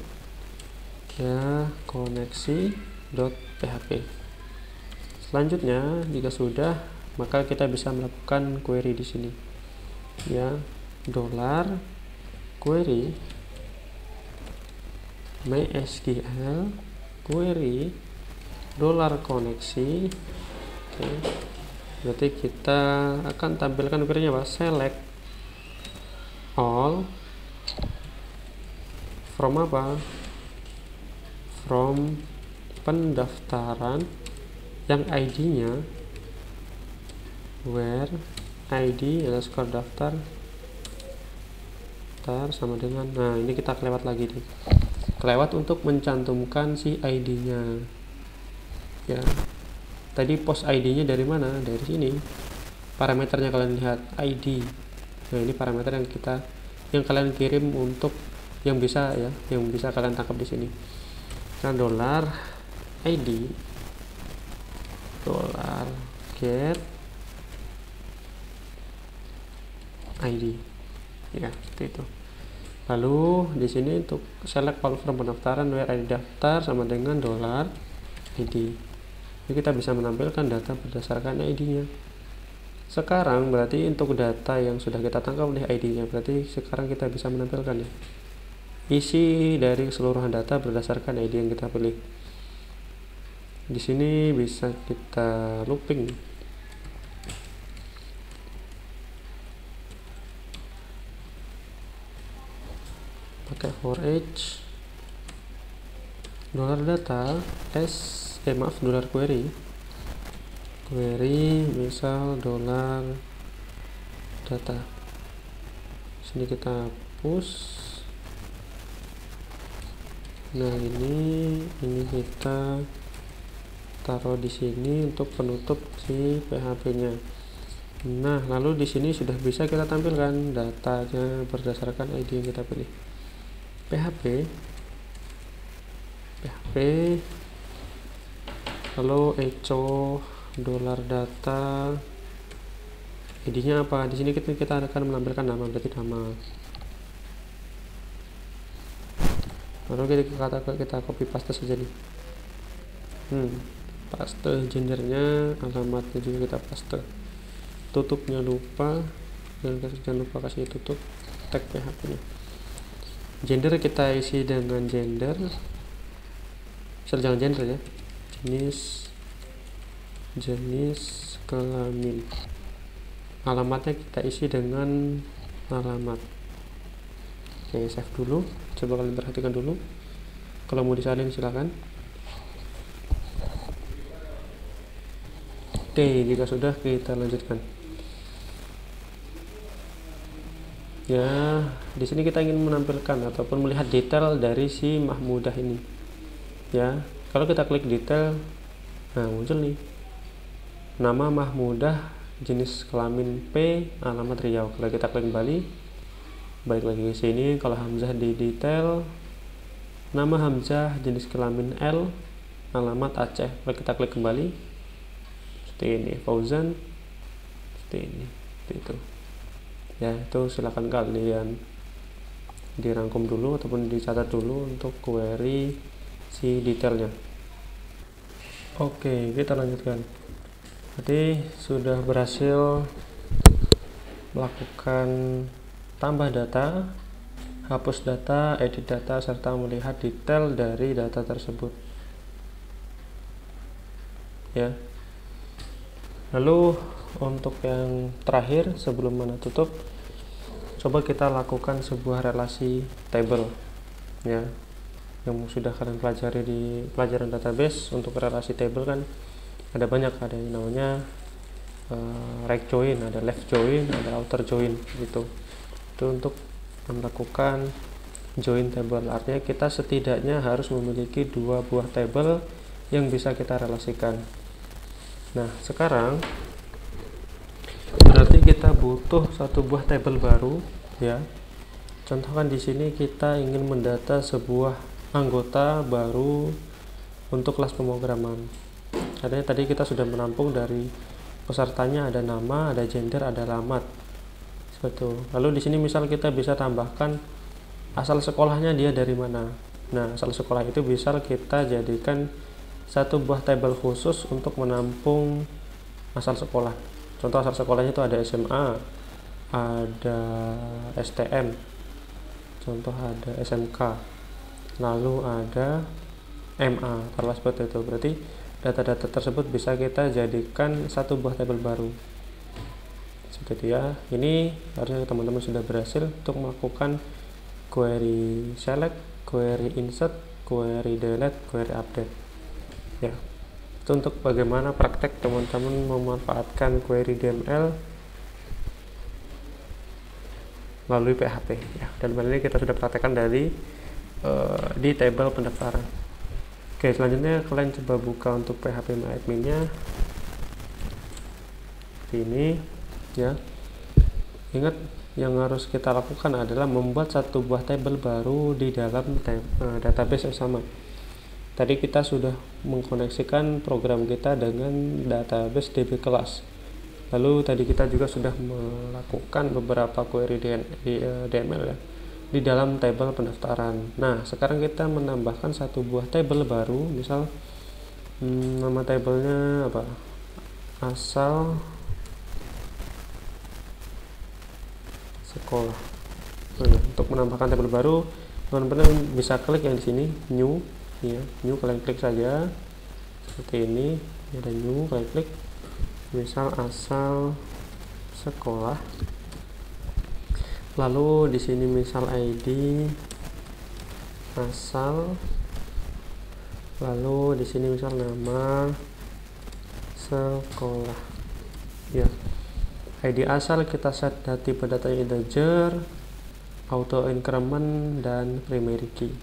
[SPEAKER 1] ya koneksi.php. Selanjutnya jika sudah, maka kita bisa melakukan query di sini ya, $query MySQL query $koneksi. Oke. Berarti kita akan tampilkan query-nya apa? Select all from apa? From pendaftaran yang ID-nya where ID underscore daftar sama dengan, nah ini kita kelewat lagi nih, kelewat untuk mencantumkan si ID-nya ya. Tadi post ID-nya dari mana? Dari sini. Parameternya kalian lihat ID. Nah, ini parameter yang kalian kirim untuk yang bisa kalian tangkap di sini. Nah, dolar ID dolar get ID ya, seperti itu. Lalu di sini untuk select platform pendaftaran where ID daftar sama dengan dolar ID. Jadi kita bisa menampilkan data berdasarkan ID-nya. Sekarang berarti untuk data yang sudah kita tangkap oleh ID-nya, berarti sekarang kita bisa menampilkan ya isi dari keseluruhan data berdasarkan ID yang kita pilih. Di sini bisa kita looping. Pakai for each dolar data dolar query misal dolar data. Sini kita hapus. Nah, ini kita taruh di sini untuk penutup si PHP-nya. Nah, lalu di sini sudah bisa kita tampilkan datanya berdasarkan ID yang kita pilih. PHP lalu echo dolar data, ID-nya apa? Di sini kita akan menampilkan nama, berarti nama. Lalu kita copy paste saja nih. Paste gendernya, alamatnya juga kita paste. Tutupnya lupa, jangan lupa kasih tutup tag PHP-nya. Gender kita isi dengan gender, jangan gender ya, jenis kelamin. Alamatnya kita isi dengan alamat. Oke, save dulu. Coba kalian perhatikan dulu. Kalau mau disalin silakan. Oke, jika sudah kita lanjutkan. Ya, di sini kita ingin menampilkan ataupun melihat detail dari si Mahmudah ini. Ya, kalau kita klik detail, nah muncul nih. Nama Mahmudah, jenis kelamin P, alamat Riau. Kalau kita klik kembali, balik lagi ke sini. Kalau Hamzah di detail, nama Hamzah, jenis kelamin L, alamat Aceh. Kalau kita klik kembali, seperti ini. Fauzan, seperti ini, seperti itu. Ya, itu silakan kalian dirangkum dulu ataupun dicatat dulu untuk query si detailnya. Oke, kita lanjutkan. Jadi sudah berhasil melakukan tambah data, hapus data, edit data, serta melihat detail dari data tersebut ya. Lalu untuk yang terakhir sebelum mana tutup, coba kita lakukan sebuah relasi table ya, yang sudah kalian pelajari di pelajaran database. Untuk relasi table kan ada banyak, ada yang namanya right join, ada left join, ada outer join gitu. Itu untuk melakukan join table, artinya kita setidaknya harus memiliki 2 buah table yang bisa kita relasikan. Nah, sekarang berarti kita butuh 1 buah table baru ya. Contohkan di sini kita ingin mendata sebuah anggota baru untuk kelas pemrograman. Artinya tadi kita sudah menampung dari pesertanya, ada nama, ada gender, ada alamat. Seperti itu. Lalu di sini misal kita bisa tambahkan asal sekolahnya dia dari mana. Nah, asal sekolah itu bisa kita jadikan 1 buah table khusus untuk menampung asal sekolah. Contoh asal sekolahnya itu ada SMA, ada STM, contoh ada SMK, lalu ada MA, taruhlah seperti itu. Berarti data-data tersebut bisa kita jadikan 1 buah tabel baru seperti itu ya. Ini harusnya teman-teman sudah berhasil untuk melakukan query select, query insert, query delete, query update ya. Itu untuk bagaimana praktek teman-teman memanfaatkan query DML melalui PHP ya. Dan ini kita sudah praktekkan dari di table pendaftaran. Oke, selanjutnya kalian coba buka untuk PHP MyAdmin-nya ini ya. Ingat, yang harus kita lakukan adalah membuat satu buah table baru di dalam database yang sama. Tadi kita sudah mengkoneksikan program kita dengan database DB kelas. Lalu tadi kita juga sudah melakukan beberapa query DML ya, di dalam table pendaftaran. Nah, sekarang kita menambahkan satu buah table baru, misal nama tablenya apa? Asal sekolah. Nah, untuk menambahkan table baru, teman-teman bisa klik yang di sini new ya, new, kalian klik saja seperti ini, ada new, kalian klik misal asal sekolah. Lalu di sini misal ID asal, lalu di sini misal nama sekolah ya. ID asal kita set tipe datanya integer, auto increment, dan primary key.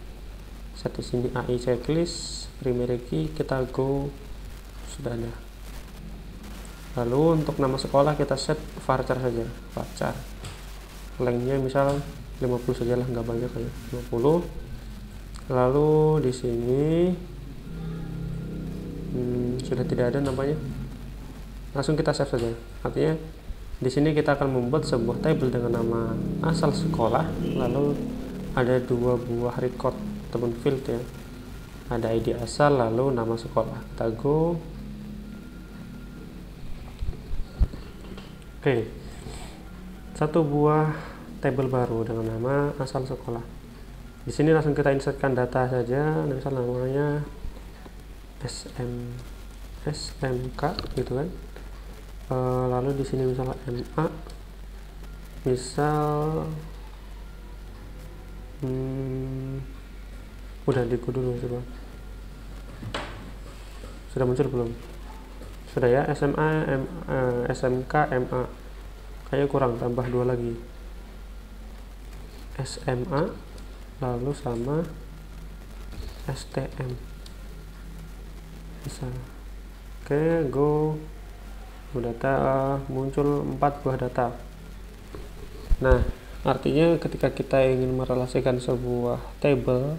[SPEAKER 1] Set di sini AI checklist, primary key kita go, sudah ada. Lalu untuk nama sekolah kita set varchar saja, varchar. Lengthnya misal 50 saja lah, nggak banyak ya, 50. Lalu di sini sudah tidak ada namanya, langsung kita save saja. Artinya di sini kita akan membuat sebuah table dengan nama asal sekolah, lalu ada dua buah record ataupun field ya, ada ID asal lalu nama sekolah. Kita go. Oke, satu buah table baru dengan nama asal sekolah. Di sini langsung kita insertkan data saja, misal namanya SMK gitu kan. Lalu di sini misalnya MA, misal udah diku dulu coba. Sudah muncul belum? Sudah ya, SMA, SMK, MA. Kayaknya kurang, tambah 2 lagi. SMA lalu sama STM. Bisa. Oke, go. Data muncul 4 buah data. Nah, artinya ketika kita ingin merelasikan sebuah table,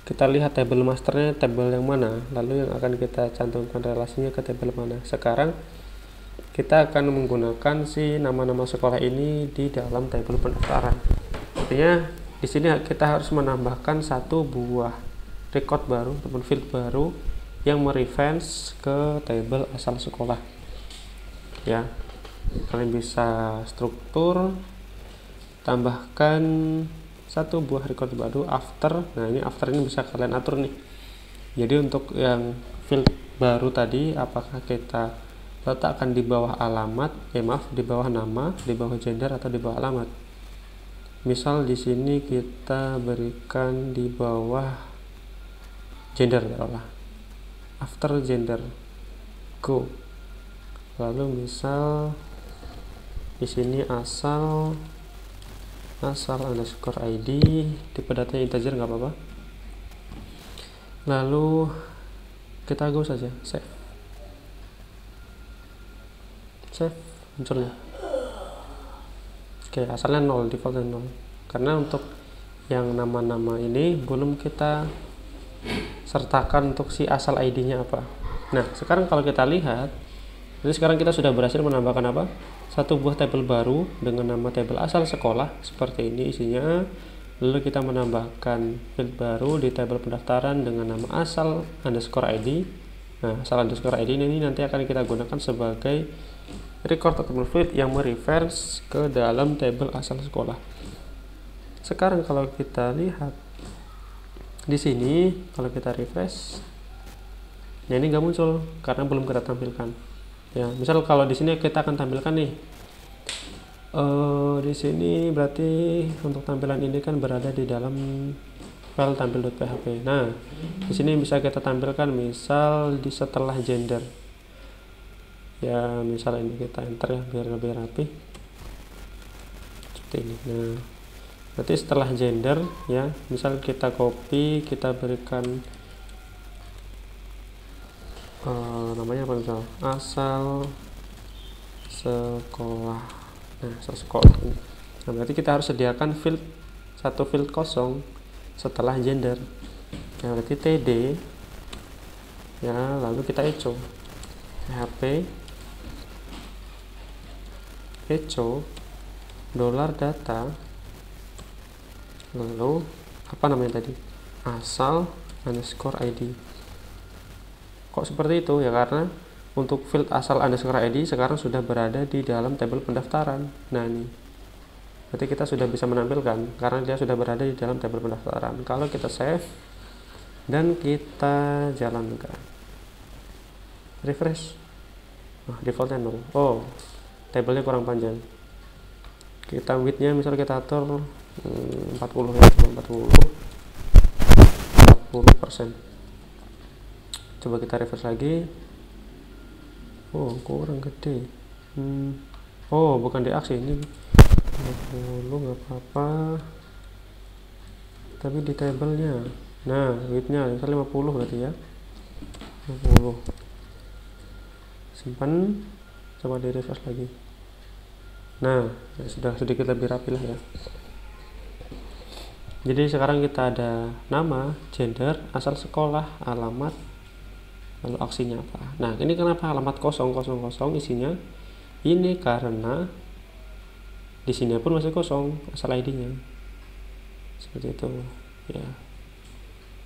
[SPEAKER 1] kita lihat table masternya table yang mana, lalu yang akan kita cantumkan relasinya ke table mana. Sekarang kita akan menggunakan si nama-nama sekolah ini di dalam table pendaftaran. Artinya di sini kita harus menambahkan satu buah record baru ataupun field baru yang mereference ke table asal sekolah. Ya, kalian bisa struktur, tambahkan satu buah record baru after. Nah, ini after ini bisa kalian atur nih. Jadi untuk yang field baru tadi, apakah kita letakkan di bawah alamat, di bawah nama, di bawah gender, atau di bawah alamat. Misal di sini kita berikan di bawah gender taruhlah, after gender, go. Lalu misal di sini asal underscore ID, tipe datanya integer nggak apa-apa. Lalu kita go saja, save, munculnya. Oke, asalnya 0, defaultnya 0, karena untuk yang nama-nama ini belum kita sertakan untuk si asal ID-nya apa. Nah, sekarang kalau kita lihat, jadi sekarang kita sudah berhasil menambahkan apa? Satu buah table baru dengan nama table asal sekolah, seperti ini isinya. Lalu kita menambahkan field baru di table pendaftaran dengan nama asal underscore ID. Nah, asal underscore ID ini nanti akan kita gunakan sebagai record atau field yang mereference ke dalam table asal sekolah. Sekarang kalau kita lihat di sini, kalau kita refresh, nah ini nggak muncul karena belum kita tampilkan. Ya, misal kalau di sini kita akan tampilkan nih. Di sini berarti untuk tampilan ini kan berada di dalam file tampil.php. Nah, di sini bisa kita tampilkan misal di setelah gender. Ya, misal ini kita enter ya biar lebih rapi. seperti ini. Nah, berarti setelah gender ya, misal kita copy, kita berikan namanya apa, misal asal sekolah. Nah, asal sekolah ini. Nah, berarti kita harus sediakan satu field kosong setelah gender. Nah, berarti td ya, lalu kita echo php echo $data, lalu apa namanya tadi, asal underscore id. Kok seperti itu ya, karena untuk field asal underscore id sekarang sudah berada di dalam tabel pendaftaran. Nah, ini berarti kita sudah bisa menampilkan karena dia sudah berada di dalam tabel pendaftaran. Kalau kita save dan kita jalankan, refresh, defaultnya 0. Oh, tabelnya kurang panjang. Kita widthnya misal kita atur 40 ya, 40%. Coba kita refresh lagi. Oh, kurang gede. Oh, bukan di aksi ini. 20 nggak apa-apa, tapi di tabelnya. Nah, widthnya misal 50 berarti ya, 50. Simpan, coba di refresh lagi. Nah, ya sudah sedikit lebih rapi lah ya. Jadi sekarang kita ada nama, gender, asal sekolah, alamat, lalu aksinya apa. Nah, ini kenapa alamat 000 isinya? Ini karena di sini pun masih kosong asal ID-nya. Seperti itu ya.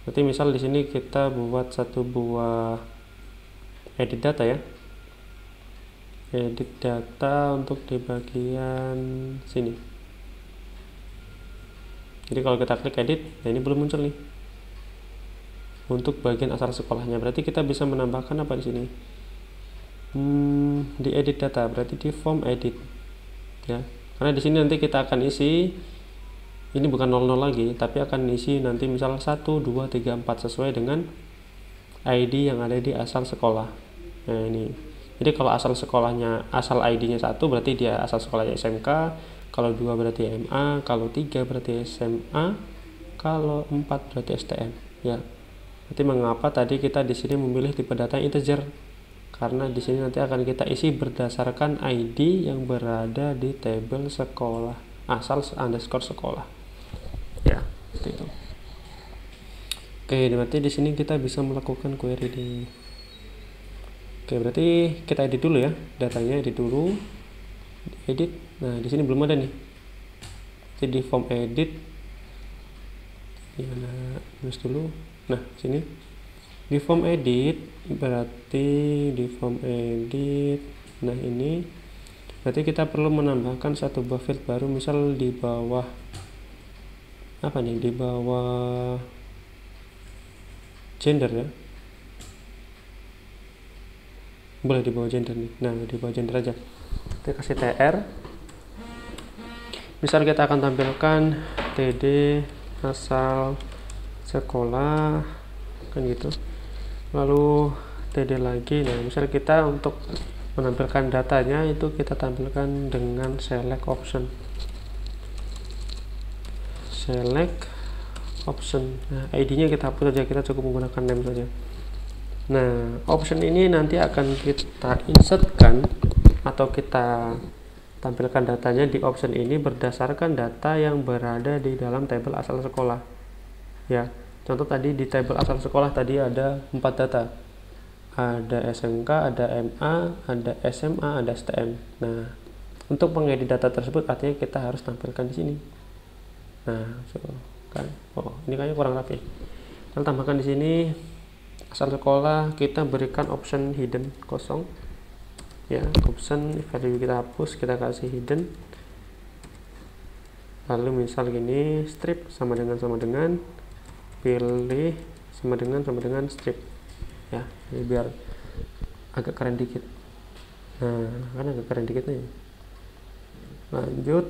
[SPEAKER 1] Berarti misal di sini kita buat satu buah edit data ya. Edit data untuk di bagian sini. Jadi kalau kita klik edit, nah ini belum muncul nih. Untuk bagian asal sekolahnya, berarti kita bisa menambahkan apa di sini? Di edit data, berarti di form edit. Ya. Karena di sini nanti kita akan isi, ini bukan 00 lagi, tapi akan isi nanti misal 1, 2, 3, 4 sesuai dengan ID yang ada di asal sekolah. Nah, ini. Jadi kalau asal sekolahnya, asal ID-nya 1 berarti dia asal sekolahnya SMK, kalau 2 berarti MA, kalau 3 berarti SMA, kalau 4 berarti STM, ya. Berarti mengapa tadi kita di sini memilih tipe data integer? Karena di sini nanti akan kita isi berdasarkan ID yang berada di tabel sekolah, asal underscore sekolah. Ya, seperti itu. Oke, berarti di sini kita bisa melakukan query di. Oke, berarti kita edit dulu ya, datanya edit dulu, edit. Nah, di sini belum ada nih. Jadi di form edit, ya, tulis dulu. Nah, sini di form edit, berarti di form edit. Nah, ini berarti kita perlu menambahkan satu buah field baru, misal di bawah apa nih, di bawah gender ya. Boleh di bawah gender nih. Nah, di bawah gender aja kita kasih tr, misal kita akan tampilkan td asal sekolah kan gitu, lalu td lagi. Nah, misal kita untuk menampilkan datanya itu kita tampilkan dengan select option. Nah, ID-nya kita hapus saja, kita cukup menggunakan name saja. Nah, option ini nanti akan kita insertkan atau kita tampilkan datanya di option ini berdasarkan data yang berada di dalam tabel asal sekolah. Ya, contoh tadi di tabel asal sekolah tadi ada 4 data. Ada SMK, ada MA, ada SMA, ada STM. Nah, untuk mengedit data tersebut artinya kita harus tampilkan di sini. Nah, kan. Oh, ini kayaknya kurang rapi. Kita tambahkan di sini asal sekolah, kita berikan option hidden kosong ya, option value kita hapus, kita kasih hidden, lalu misal gini, strip sama dengan pilih sama dengan strip ya, jadi biar agak keren dikit. Nah, kan agak keren dikit nih. Lanjut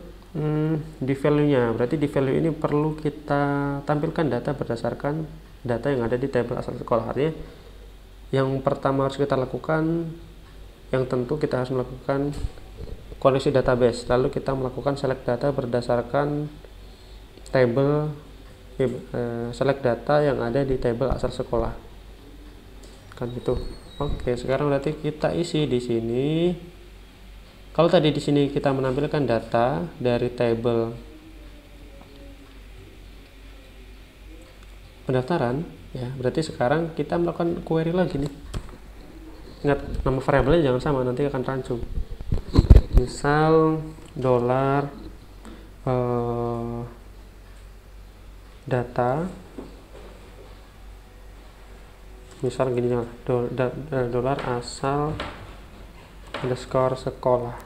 [SPEAKER 1] di value nya, berarti di value ini perlu kita tampilkan data berdasarkan data yang ada di tabel asal sekolah. Artinya yang pertama harus kita lakukan, yang tentu kita harus melakukan koneksi database, lalu kita melakukan select data berdasarkan table select data yang ada di table asal sekolah, kan gitu. Oke, sekarang berarti kita isi di sini. Kalau tadi di sini kita menampilkan data dari table pendaftaran, ya berarti sekarang kita melakukan query lagi nih. Ingat, nama variabelnya jangan sama, nanti akan rancu. Misal dolar data, misal gini ya, dolar asal underscore sekolah.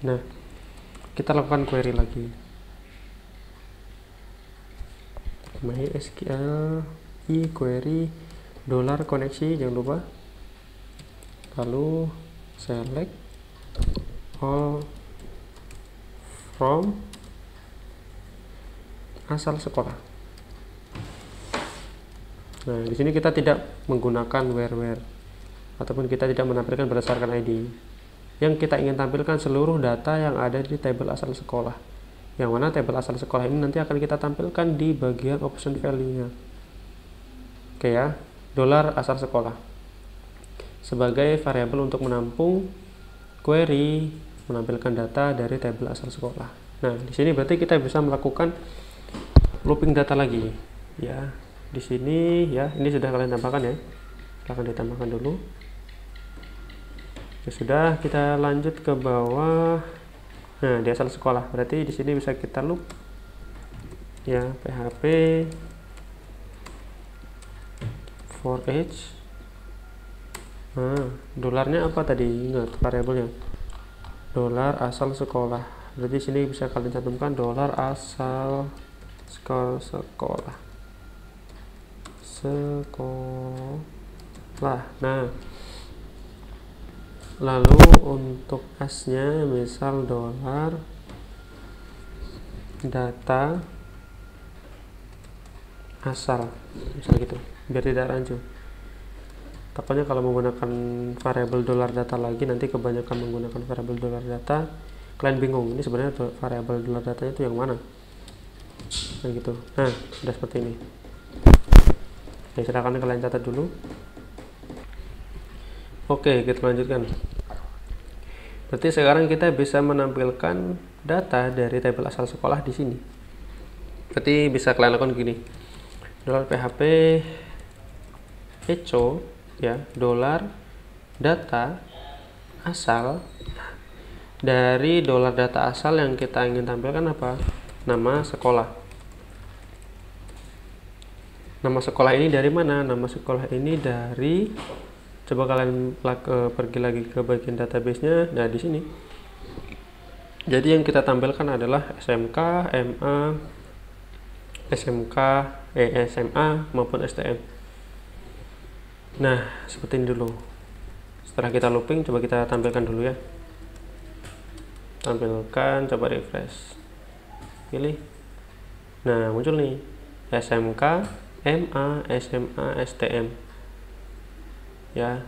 [SPEAKER 1] Nah, kita lakukan query lagi. MySQL query dolar koneksi, jangan lupa. Lalu select all from asal sekolah. Nah, di sini kita tidak menggunakan where ataupun kita tidak menampilkan berdasarkan ID. Yang kita ingin tampilkan seluruh data yang ada di table asal sekolah. Yang mana table asal sekolah ini nanti akan kita tampilkan di bagian option value-nya. Oke ya, dolar asal sekolah sebagai variabel untuk menampung query menampilkan data dari table asal sekolah. Nah, di sini berarti kita bisa melakukan looping data lagi. Ya, di sini ya, ini sudah kalian tambahkan ya. Akan ditambahkan dulu. Ya sudah, kita lanjut ke bawah. Nah, di asal sekolah. Berarti di sini bisa kita loop ya, PHP for age. Nah, dolarnya apa tadi? Ingat variabelnya. Dolar asal sekolah. Berarti sini bisa kalian cantumkan dolar asal sekolah. Nah, lalu untuk asnya misal dolar data asal, misal gitu, biar tidak rancu. Takutnya kalau menggunakan variabel dolar data lagi, nanti kebanyakan menggunakan variabel dolar data, kalian bingung ini sebenarnya variabel dolar datanya itu yang mana. Nah gitu. Nah, sudah seperti ini. Ya, silakan kalian catat dulu. Oke, kita lanjutkan. Berarti sekarang kita bisa menampilkan data dari tabel asal sekolah di sini. Berarti bisa kalian lakukan gini. Dolar PHP echo ya, dolar data asal. Dari dolar data asal yang kita ingin tampilkan apa? Nama sekolah. Nama sekolah ini dari mana? Nama sekolah ini dari, coba kalian pergi lagi ke bagian database-nya. Nah, di sini. Jadi yang kita tampilkan adalah SMK, MA, SMA maupun STM. Nah, seperti ini dulu. Setelah kita looping, coba kita tampilkan dulu ya. Tampilkan, coba refresh. Pilih. Nah, muncul nih SMK, MA, SMA, STM. Ya.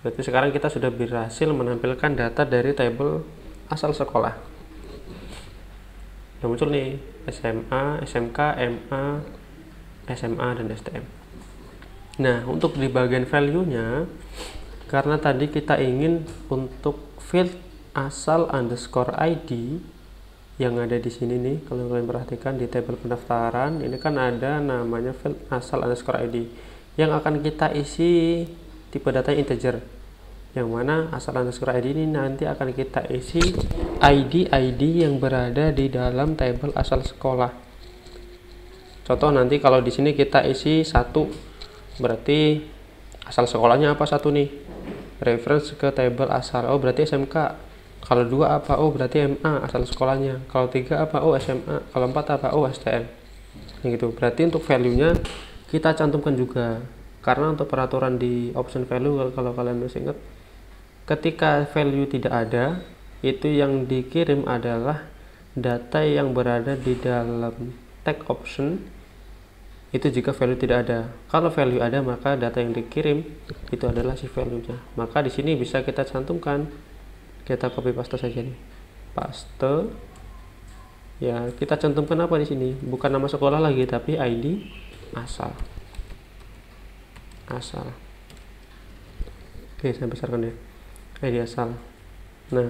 [SPEAKER 1] Berarti sekarang kita sudah berhasil menampilkan data dari tabel asal sekolah. Yang muncul nih SMA, SMK, MA, SMA, dan STM. Nah, untuk di bagian value-nya, karena tadi kita ingin untuk field asal underscore ID yang ada di sini nih, kalau kalian perhatikan di tabel pendaftaran, ini kan ada namanya field asal underscore ID yang akan kita isi tipe data integer, yang mana asal underscore ID ini nanti akan kita isi ID yang berada di dalam tabel asal sekolah. Contoh nanti kalau di sini kita isi 1, berarti asal sekolahnya apa? 1 nih, reference ke tabel asal, oh berarti SMK. Kalau 2 apa? Oh berarti MA asal sekolahnya. Kalau 3 apa? Oh SMA. Kalau 4 apa? Oh STM. Gitu. Berarti untuk value-nya kita cantumkan juga. Karena untuk peraturan di option value, kalau kalian masih ingat, ketika value tidak ada, itu yang dikirim adalah data yang berada di dalam tag option. Itu jika value tidak ada. Kalau value ada, maka data yang dikirim itu adalah si value-nya. Maka di sini bisa kita cantumkan Kita copy paste saja nih, paste ya. Kita cantumkan apa di sini, bukan nama sekolah lagi tapi ID asal. Oke, saya besarkan ya, ID asal. Nah,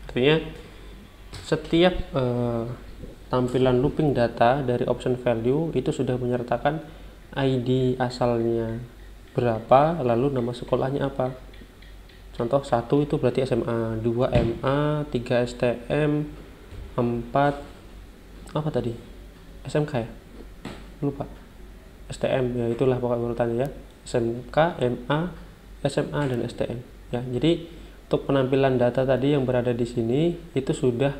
[SPEAKER 1] artinya setiap tampilan looping data dari option value itu sudah menyertakan ID asalnya berapa, lalu nama sekolahnya apa. Contoh 1 itu berarti SMA, 2 MA, 3 STM, 4 apa tadi? SMK ya? Lupa. STM ya, itulah pokoknya urutannya ya. SMK, MA, SMA dan STM ya. Jadi untuk penampilan data tadi yang berada di sini itu sudah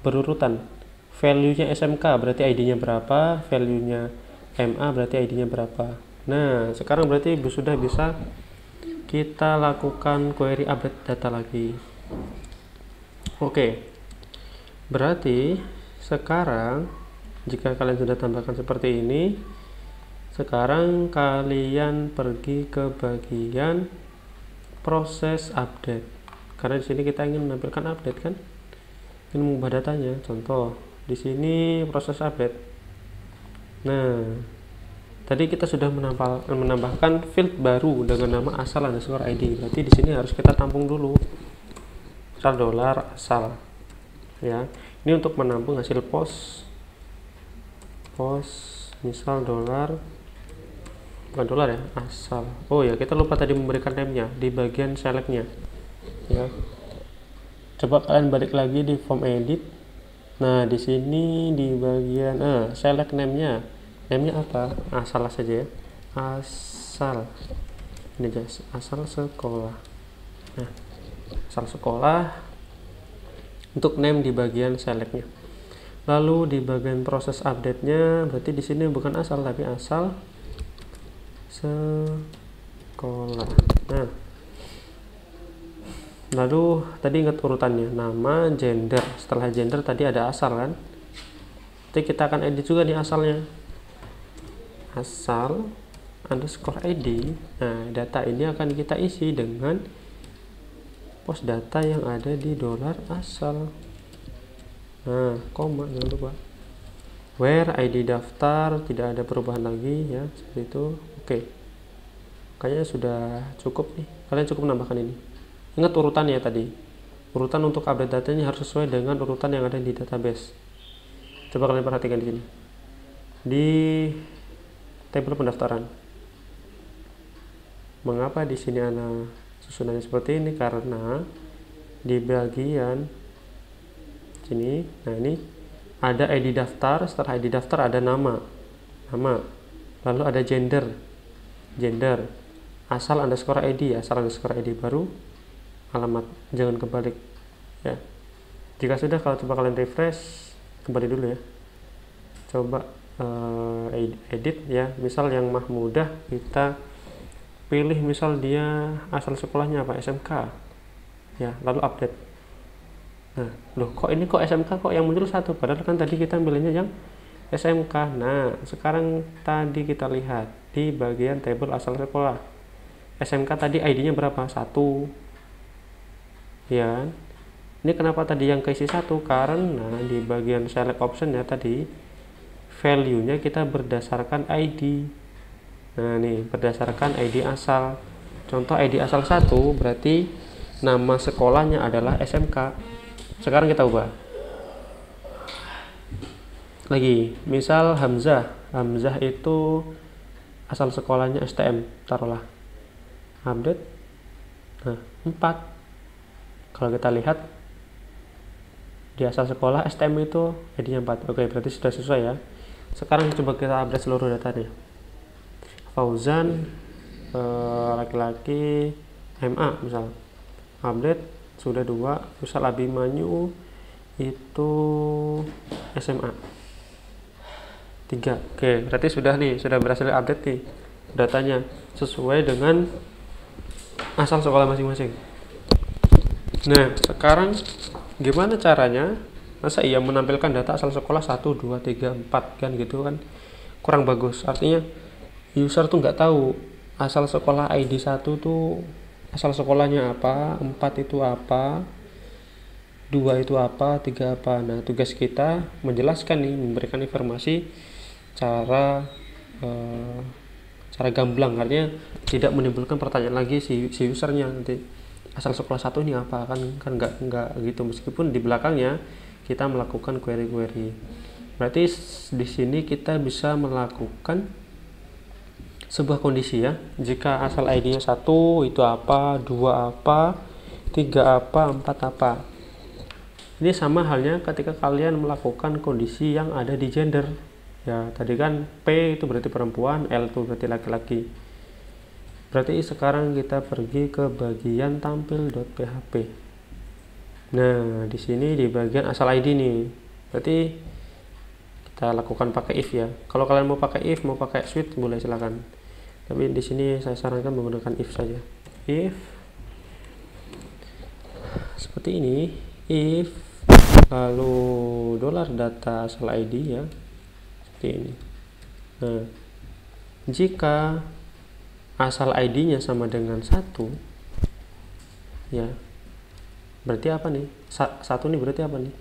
[SPEAKER 1] berurutan. Value-nya SMK berarti ID-nya berapa, value-nya MA berarti ID-nya berapa. Nah, sekarang berarti sudah bisa kita lakukan query update data lagi. Oke. Berarti sekarang jika kalian sudah tambahkan seperti ini, sekarang kalian pergi ke bagian proses update. Karena di sini kita ingin menampilkan update kan? Ingin mengubah datanya. Contoh, di sini proses update. Nah, tadi kita sudah menambahkan field baru dengan nama asal underscore ID. Berarti di sini harus kita tampung dulu. Misal $asal. Ya. Ini untuk menampung hasil post misal bukan dolar ya, asal. Oh ya, kita lupa tadi memberikan name-nya di bagian select-nya. Ya. Coba kalian balik lagi di form edit. Nah, di sini di bagian select name-nya. Name-nya apa? Asal saja ya. Asal. Ini aja, asal sekolah. Nah, asal sekolah untuk name di bagian select-nya. Lalu di bagian proses update-nya berarti di sini bukan asal tapi asal sekolah. Nah, lalu tadi ingat urutannya, nama, gender. Setelah gender tadi ada asal kan. Nanti kita akan edit juga nih asalnya. Asal underscore ID. Nah, data ini akan kita isi dengan post data yang ada di $asal. Nah, koma jangan lupa. Where ID daftar tidak ada perubahan lagi ya, seperti itu. Oke. Kayaknya sudah cukup nih. Kalian cukup menambahkan ini. Ingat urutannya tadi. Urutan untuk update datanya harus sesuai dengan urutan yang ada di database. Coba kalian perhatikan di sini. Di tabel pendaftaran. Mengapa di sini ada susunannya seperti ini? Karena di bagian sini, nah ini ada ID daftar, setelah ID daftar ada nama, lalu ada gender, asal underscore ID, asal underscore ID baru alamat, jangan kebalik ya. Jika sudah, kalau coba kalian refresh kembali dulu ya, coba edit ya, misal yang Mahmudah kita pilih, misal dia asal sekolahnya apa, SMK ya, lalu update. Nah, loh kok ini kok SMK kok yang muncul satu, padahal kan tadi kita pilihnya yang SMK. Nah, sekarang tadi kita lihat di bagian tabel asal sekolah, SMK tadi ID-nya berapa? 1 ya. Ini kenapa tadi yang keisi 1? Karena di bagian select option ya tadi value-nya kita berdasarkan ID. Nah, nih berdasarkan ID asal. Contoh ID asal 1 berarti nama sekolahnya adalah SMK. Sekarang kita ubah lagi, misal Hamzah itu asal sekolahnya STM, taruhlah. Update. Nah, 4. Kalau kita lihat di asal sekolah STM itu ID-nya 4. Oke, berarti sudah sesuai ya. Sekarang coba kita update seluruh datanya. Fauzan laki-laki MA misal. Update sudah 2. Misal Abimanyu itu SMA 3. Oke, berarti sudah berhasil update nih datanya sesuai dengan asal sekolah masing-masing. Nah, sekarang gimana caranya? Masa iya menampilkan data asal sekolah 1, 2, 3, 4 kan gitu kan, kurang bagus. Artinya user tuh nggak tahu asal sekolah ID 1 tuh asal sekolahnya apa, 4 itu apa, 2 itu apa, 3 apa. Nah, tugas kita menjelaskan nih, memberikan informasi cara gamblang, artinya tidak menimbulkan pertanyaan lagi si usernya nanti, asal sekolah 1 ini apa, kan enggak gitu, meskipun di belakangnya kita melakukan query. Berarti di sini kita bisa melakukan sebuah kondisi ya, jika asal ID-nya 1 itu apa, 2 apa, 3 apa, 4 apa. Ini sama halnya ketika kalian melakukan kondisi yang ada di gender ya, tadi kan P itu berarti perempuan, L itu berarti laki-laki. Berarti sekarang kita pergi ke bagian tampil.php. Nah, di sini di bagian asal ID nih, berarti kita lakukan pakai if ya. Kalau kalian mau pakai if, mau pakai switch, boleh silakan. Tapi di sini saya sarankan menggunakan if saja. If seperti ini, if lalu $data asal ID ya, seperti ini. Nah, jika asal ID-nya sama dengan 1 ya, berarti apa nih? 1 nih berarti apa nih?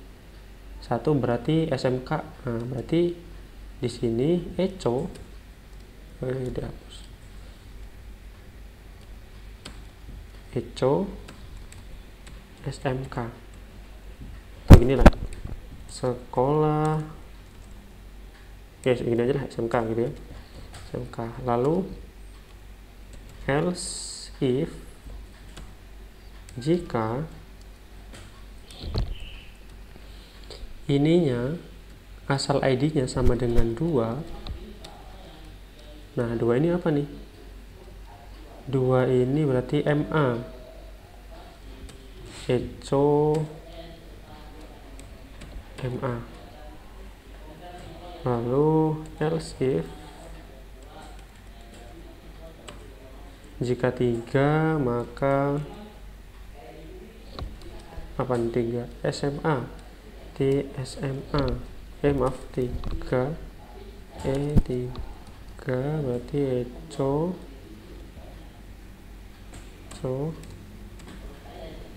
[SPEAKER 1] 1 berarti SMK. Nah, berarti di sini echo dihapus. Echo SMK. Beginilah. Sekolah. Ya, segini aja lah SMK gitu ya. SMK. Lalu else if jika ininya asal ID-nya sama dengan 2. Nah, 2 ini apa nih? 2 ini berarti MA. Echo MA. Lalu else if jika 3 maka apa nih 3? SMA. TSMA. Maaf 3 berarti echo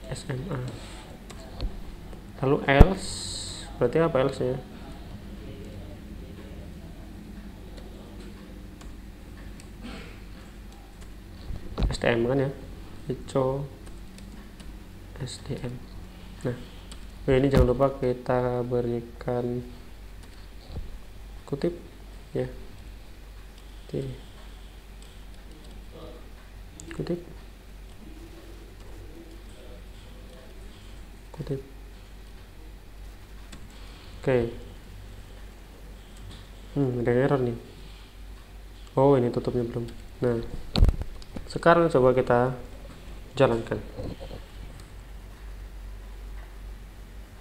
[SPEAKER 1] SMA. Lalu else berarti apa else ya? STM kan ya, echo STM. Nah, ini jangan lupa kita berikan kutip ya, kutip. Oke. Ada error nih. Oh, ini tutupnya belum. Nah, sekarang coba kita jalankan.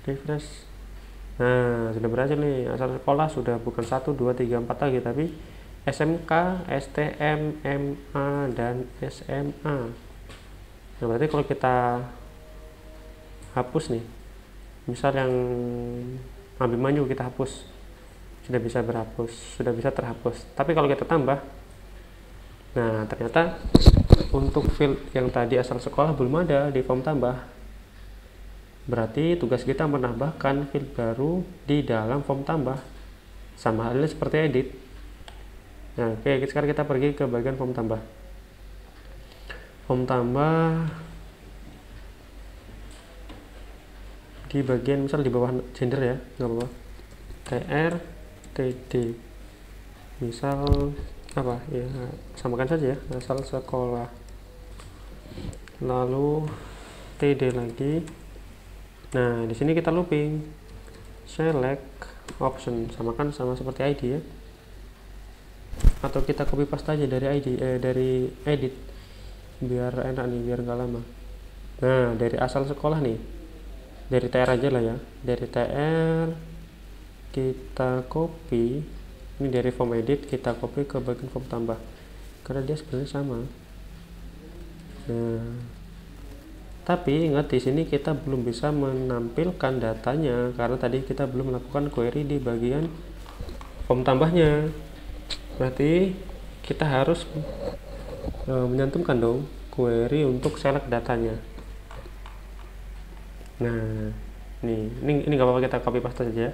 [SPEAKER 1] Refresh. Nah, sudah berhasil nih. Asal sekolah sudah bukan 1, 2, 3, 4 lagi, tapi SMK, STM, MA, dan SMA. Nah, berarti kalau kita hapus nih, misal yang Abimanyu kita hapus, sudah bisa terhapus. Tapi kalau kita tambah, nah ternyata untuk field yang tadi asal sekolah belum ada di form tambah. Berarti tugas kita menambahkan field baru di dalam form tambah, sama halnya seperti edit. Nah, oke, sekarang kita pergi ke bagian form tambah. Form tambah di bagian misal di bawah gender ya, nggak apa-apa, TR TD misal apa ya, samakan saja ya, asal sekolah, lalu TD lagi. Nah, di sini kita looping, select option, samakan sama seperti ID ya, atau kita copy paste aja dari ID dari edit biar enak nih, biar nggak lama. Nah, dari asal sekolah nih, dari TR aja lah ya, dari TR kita copy ini, dari form edit kita copy ke bagian form tambah karena dia sebenarnya sama. Nah, tapi ingat di sini kita belum bisa menampilkan datanya karena tadi kita belum melakukan query di bagian form tambahnya. Berarti kita harus menyantumkan dong query untuk select datanya. Nah, Ini nggak apa-apa, kita copy paste saja.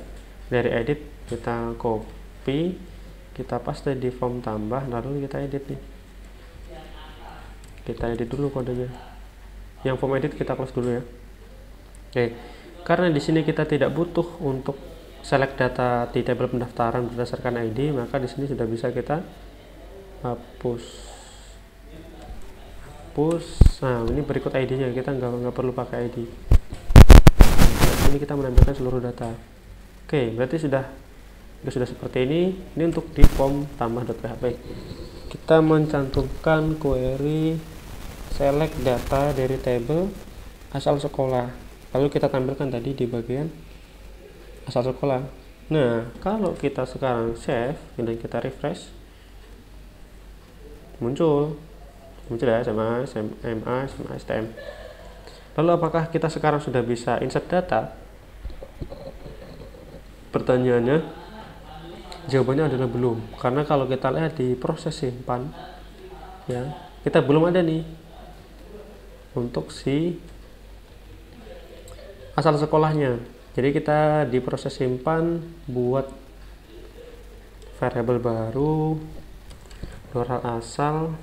[SPEAKER 1] Dari edit kita copy, kita paste di form tambah, lalu kita edit nih. Kita edit dulu kodenya. Yang form edit kita close dulu ya. Oke, karena di sini kita tidak butuh untuk select data di tabel pendaftaran berdasarkan ID, maka di sini sudah bisa kita hapus. Nah, ini berikut ID-nya, kita nggak perlu pakai ID. Ini kita menampilkan seluruh data. Oke, berarti sudah seperti ini. Ini untuk di form tambah.php. Kita mencantumkan query select data dari tabel asal sekolah, lalu kita tampilkan tadi di bagian asal sekolah. Nah, kalau kita sekarang save dan kita refresh, muncul ya SMA, SMA, STM. Lalu apakah kita sekarang sudah bisa insert data? Pertanyaannya, jawabannya adalah belum, karena kalau kita lihat di proses simpan ya, kita belum ada nih untuk si asal sekolahnya. Jadi kita di proses simpan buat variabel baru $asal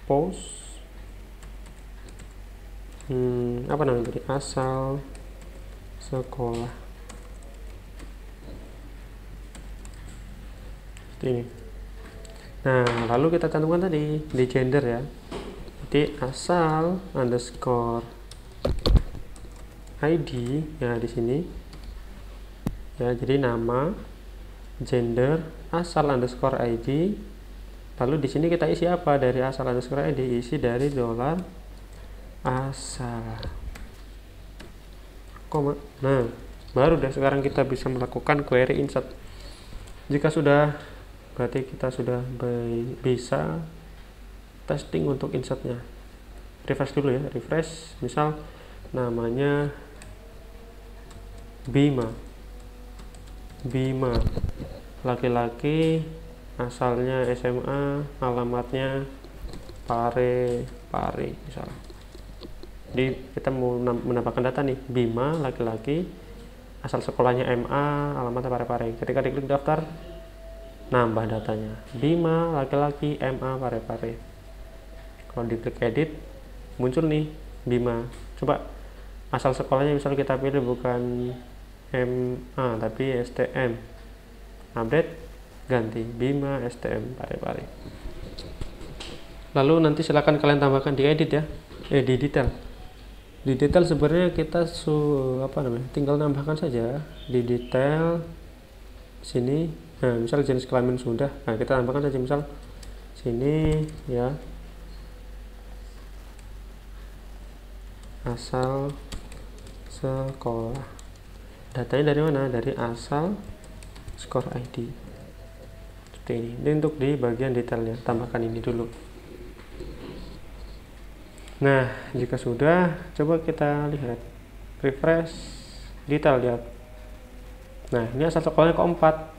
[SPEAKER 1] $post apa namanya tadi, asal sekolah, seperti ini. Nah, lalu kita cantumkan tadi di gender ya, jadi asal underscore ID ya di sini ya, jadi nama, gender, asal underscore ID. Lalu di sini kita isi apa? Dari asal underscore ID isi dari $asal, koma. Nah, baru deh sekarang kita bisa melakukan query insert. Jika sudah, berarti kita sudah bisa testing untuk insertnya. Refresh dulu ya, refresh. Misal namanya Bima, laki-laki, asalnya SMA, alamatnya Pare misal. Jadi kita mau menambahkan data nih, Bima laki-laki, asal sekolahnya MA, alamatnya Pare. Ketika diklik daftar, nambah datanya, Bima laki-laki, MA, Pare. Kalau diklik edit, muncul nih Bima. Coba asal sekolahnya misal kita pilih bukan MA tapi STM, update, ganti Bima STM Pare. Lalu nanti silakan kalian tambahkan di edit ya, di detail. Di detail sebenarnya kita tinggal tambahkan saja di detail sini. Nah, misal jenis kelamin sudah, nah kita tambahkan saja misal sini ya, asal sekolah. Datanya dari mana? Dari asal score ID. Seperti ini. Ini untuk di bagian detailnya, tambahkan ini dulu. Nah, jika sudah, coba kita lihat refresh detail ya. Nah, ini asal sekolahnya kok 4.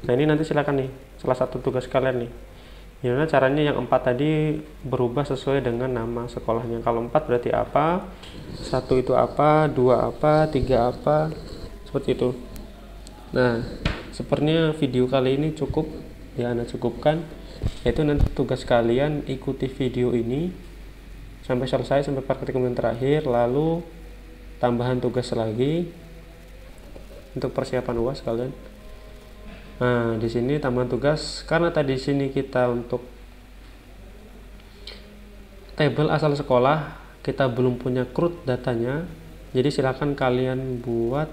[SPEAKER 1] Nah, ini nanti silakan nih, salah satu tugas kalian nih, gimana caranya yang 4 tadi berubah sesuai dengan nama sekolahnya. Kalau 4 berarti apa, 1 itu apa, 2 apa, 3 apa, seperti itu. Nah, sepertinya video kali ini cukup ya, Anda cukupkan, yaitu nanti tugas kalian ikuti video ini sampai selesai, sampai praktik kemudian terakhir, lalu tambahan tugas lagi untuk persiapan UAS kalian. Nah, di sini tambahan tugas, karena tadi di sini kita untuk tabel asal sekolah kita belum punya CRUD datanya, jadi silakan kalian buat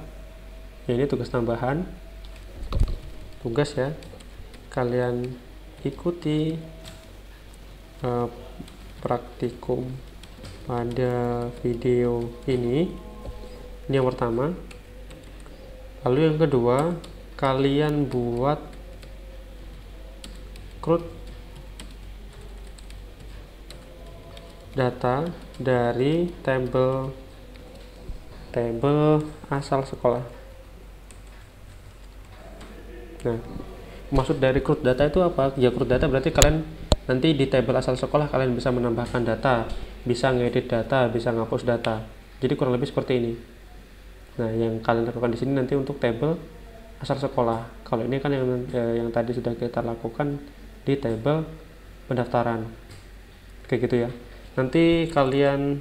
[SPEAKER 1] ya, ini tugas tambahan, tugas ya, kalian ikuti praktikum pada video ini yang pertama. Lalu yang kedua, kalian buat CRUD data dari tabel asal sekolah. Nah, maksud dari CRUD data itu apa? Ya, CRUD data berarti kalian Nanti di tabel asal sekolah kalian bisa menambahkan data, bisa ngedit data, bisa ngapus data. Jadi kurang lebih seperti ini. Nah, yang kalian lakukan di sini nanti untuk tabel asal sekolah. Kalau ini kan yang tadi sudah kita lakukan di tabel pendaftaran. Kayak gitu ya. Nanti kalian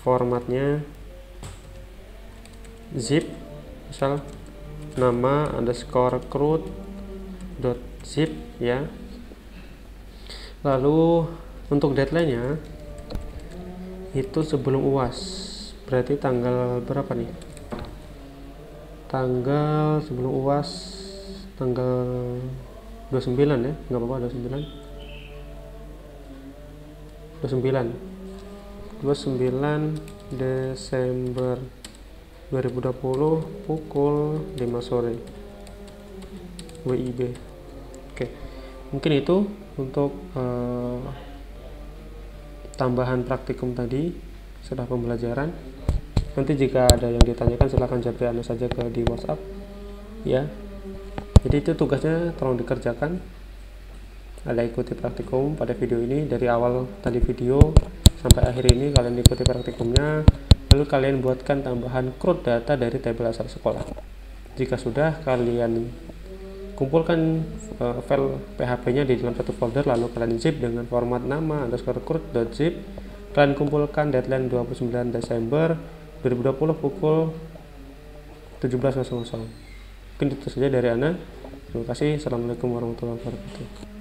[SPEAKER 1] formatnya zip, misal nama underscore recruit.zip ya. Lalu untuk deadline-nya itu sebelum UAS, berarti tanggal berapa nih? Tanggal sebelum UAS tanggal 29 ya, nggak apa-apa 29 Desember 2020 pukul 5 sore WIB. Oke, mungkin itu untuk tambahan praktikum tadi setelah pembelajaran. Nanti jika ada yang ditanyakan silahkan japri Anda saja di WhatsApp ya. Jadi itu tugasnya tolong dikerjakan. Ada ikuti praktikum pada video ini dari awal tadi video sampai akhir ini, kalian ikuti praktikumnya, lalu kalian buatkan tambahan CRUD data dari tabel asal sekolah. Jika sudah, kalian kumpulkan file PHP-nya di dalam satu folder, lalu kalian zip dengan format nama underscore recruit.zip. Kalian kumpulkan deadline 29 Desember 2020 pukul 17.00. Mungkin itu saja dari Ana. Terima kasih. Assalamualaikum warahmatullahi wabarakatuh.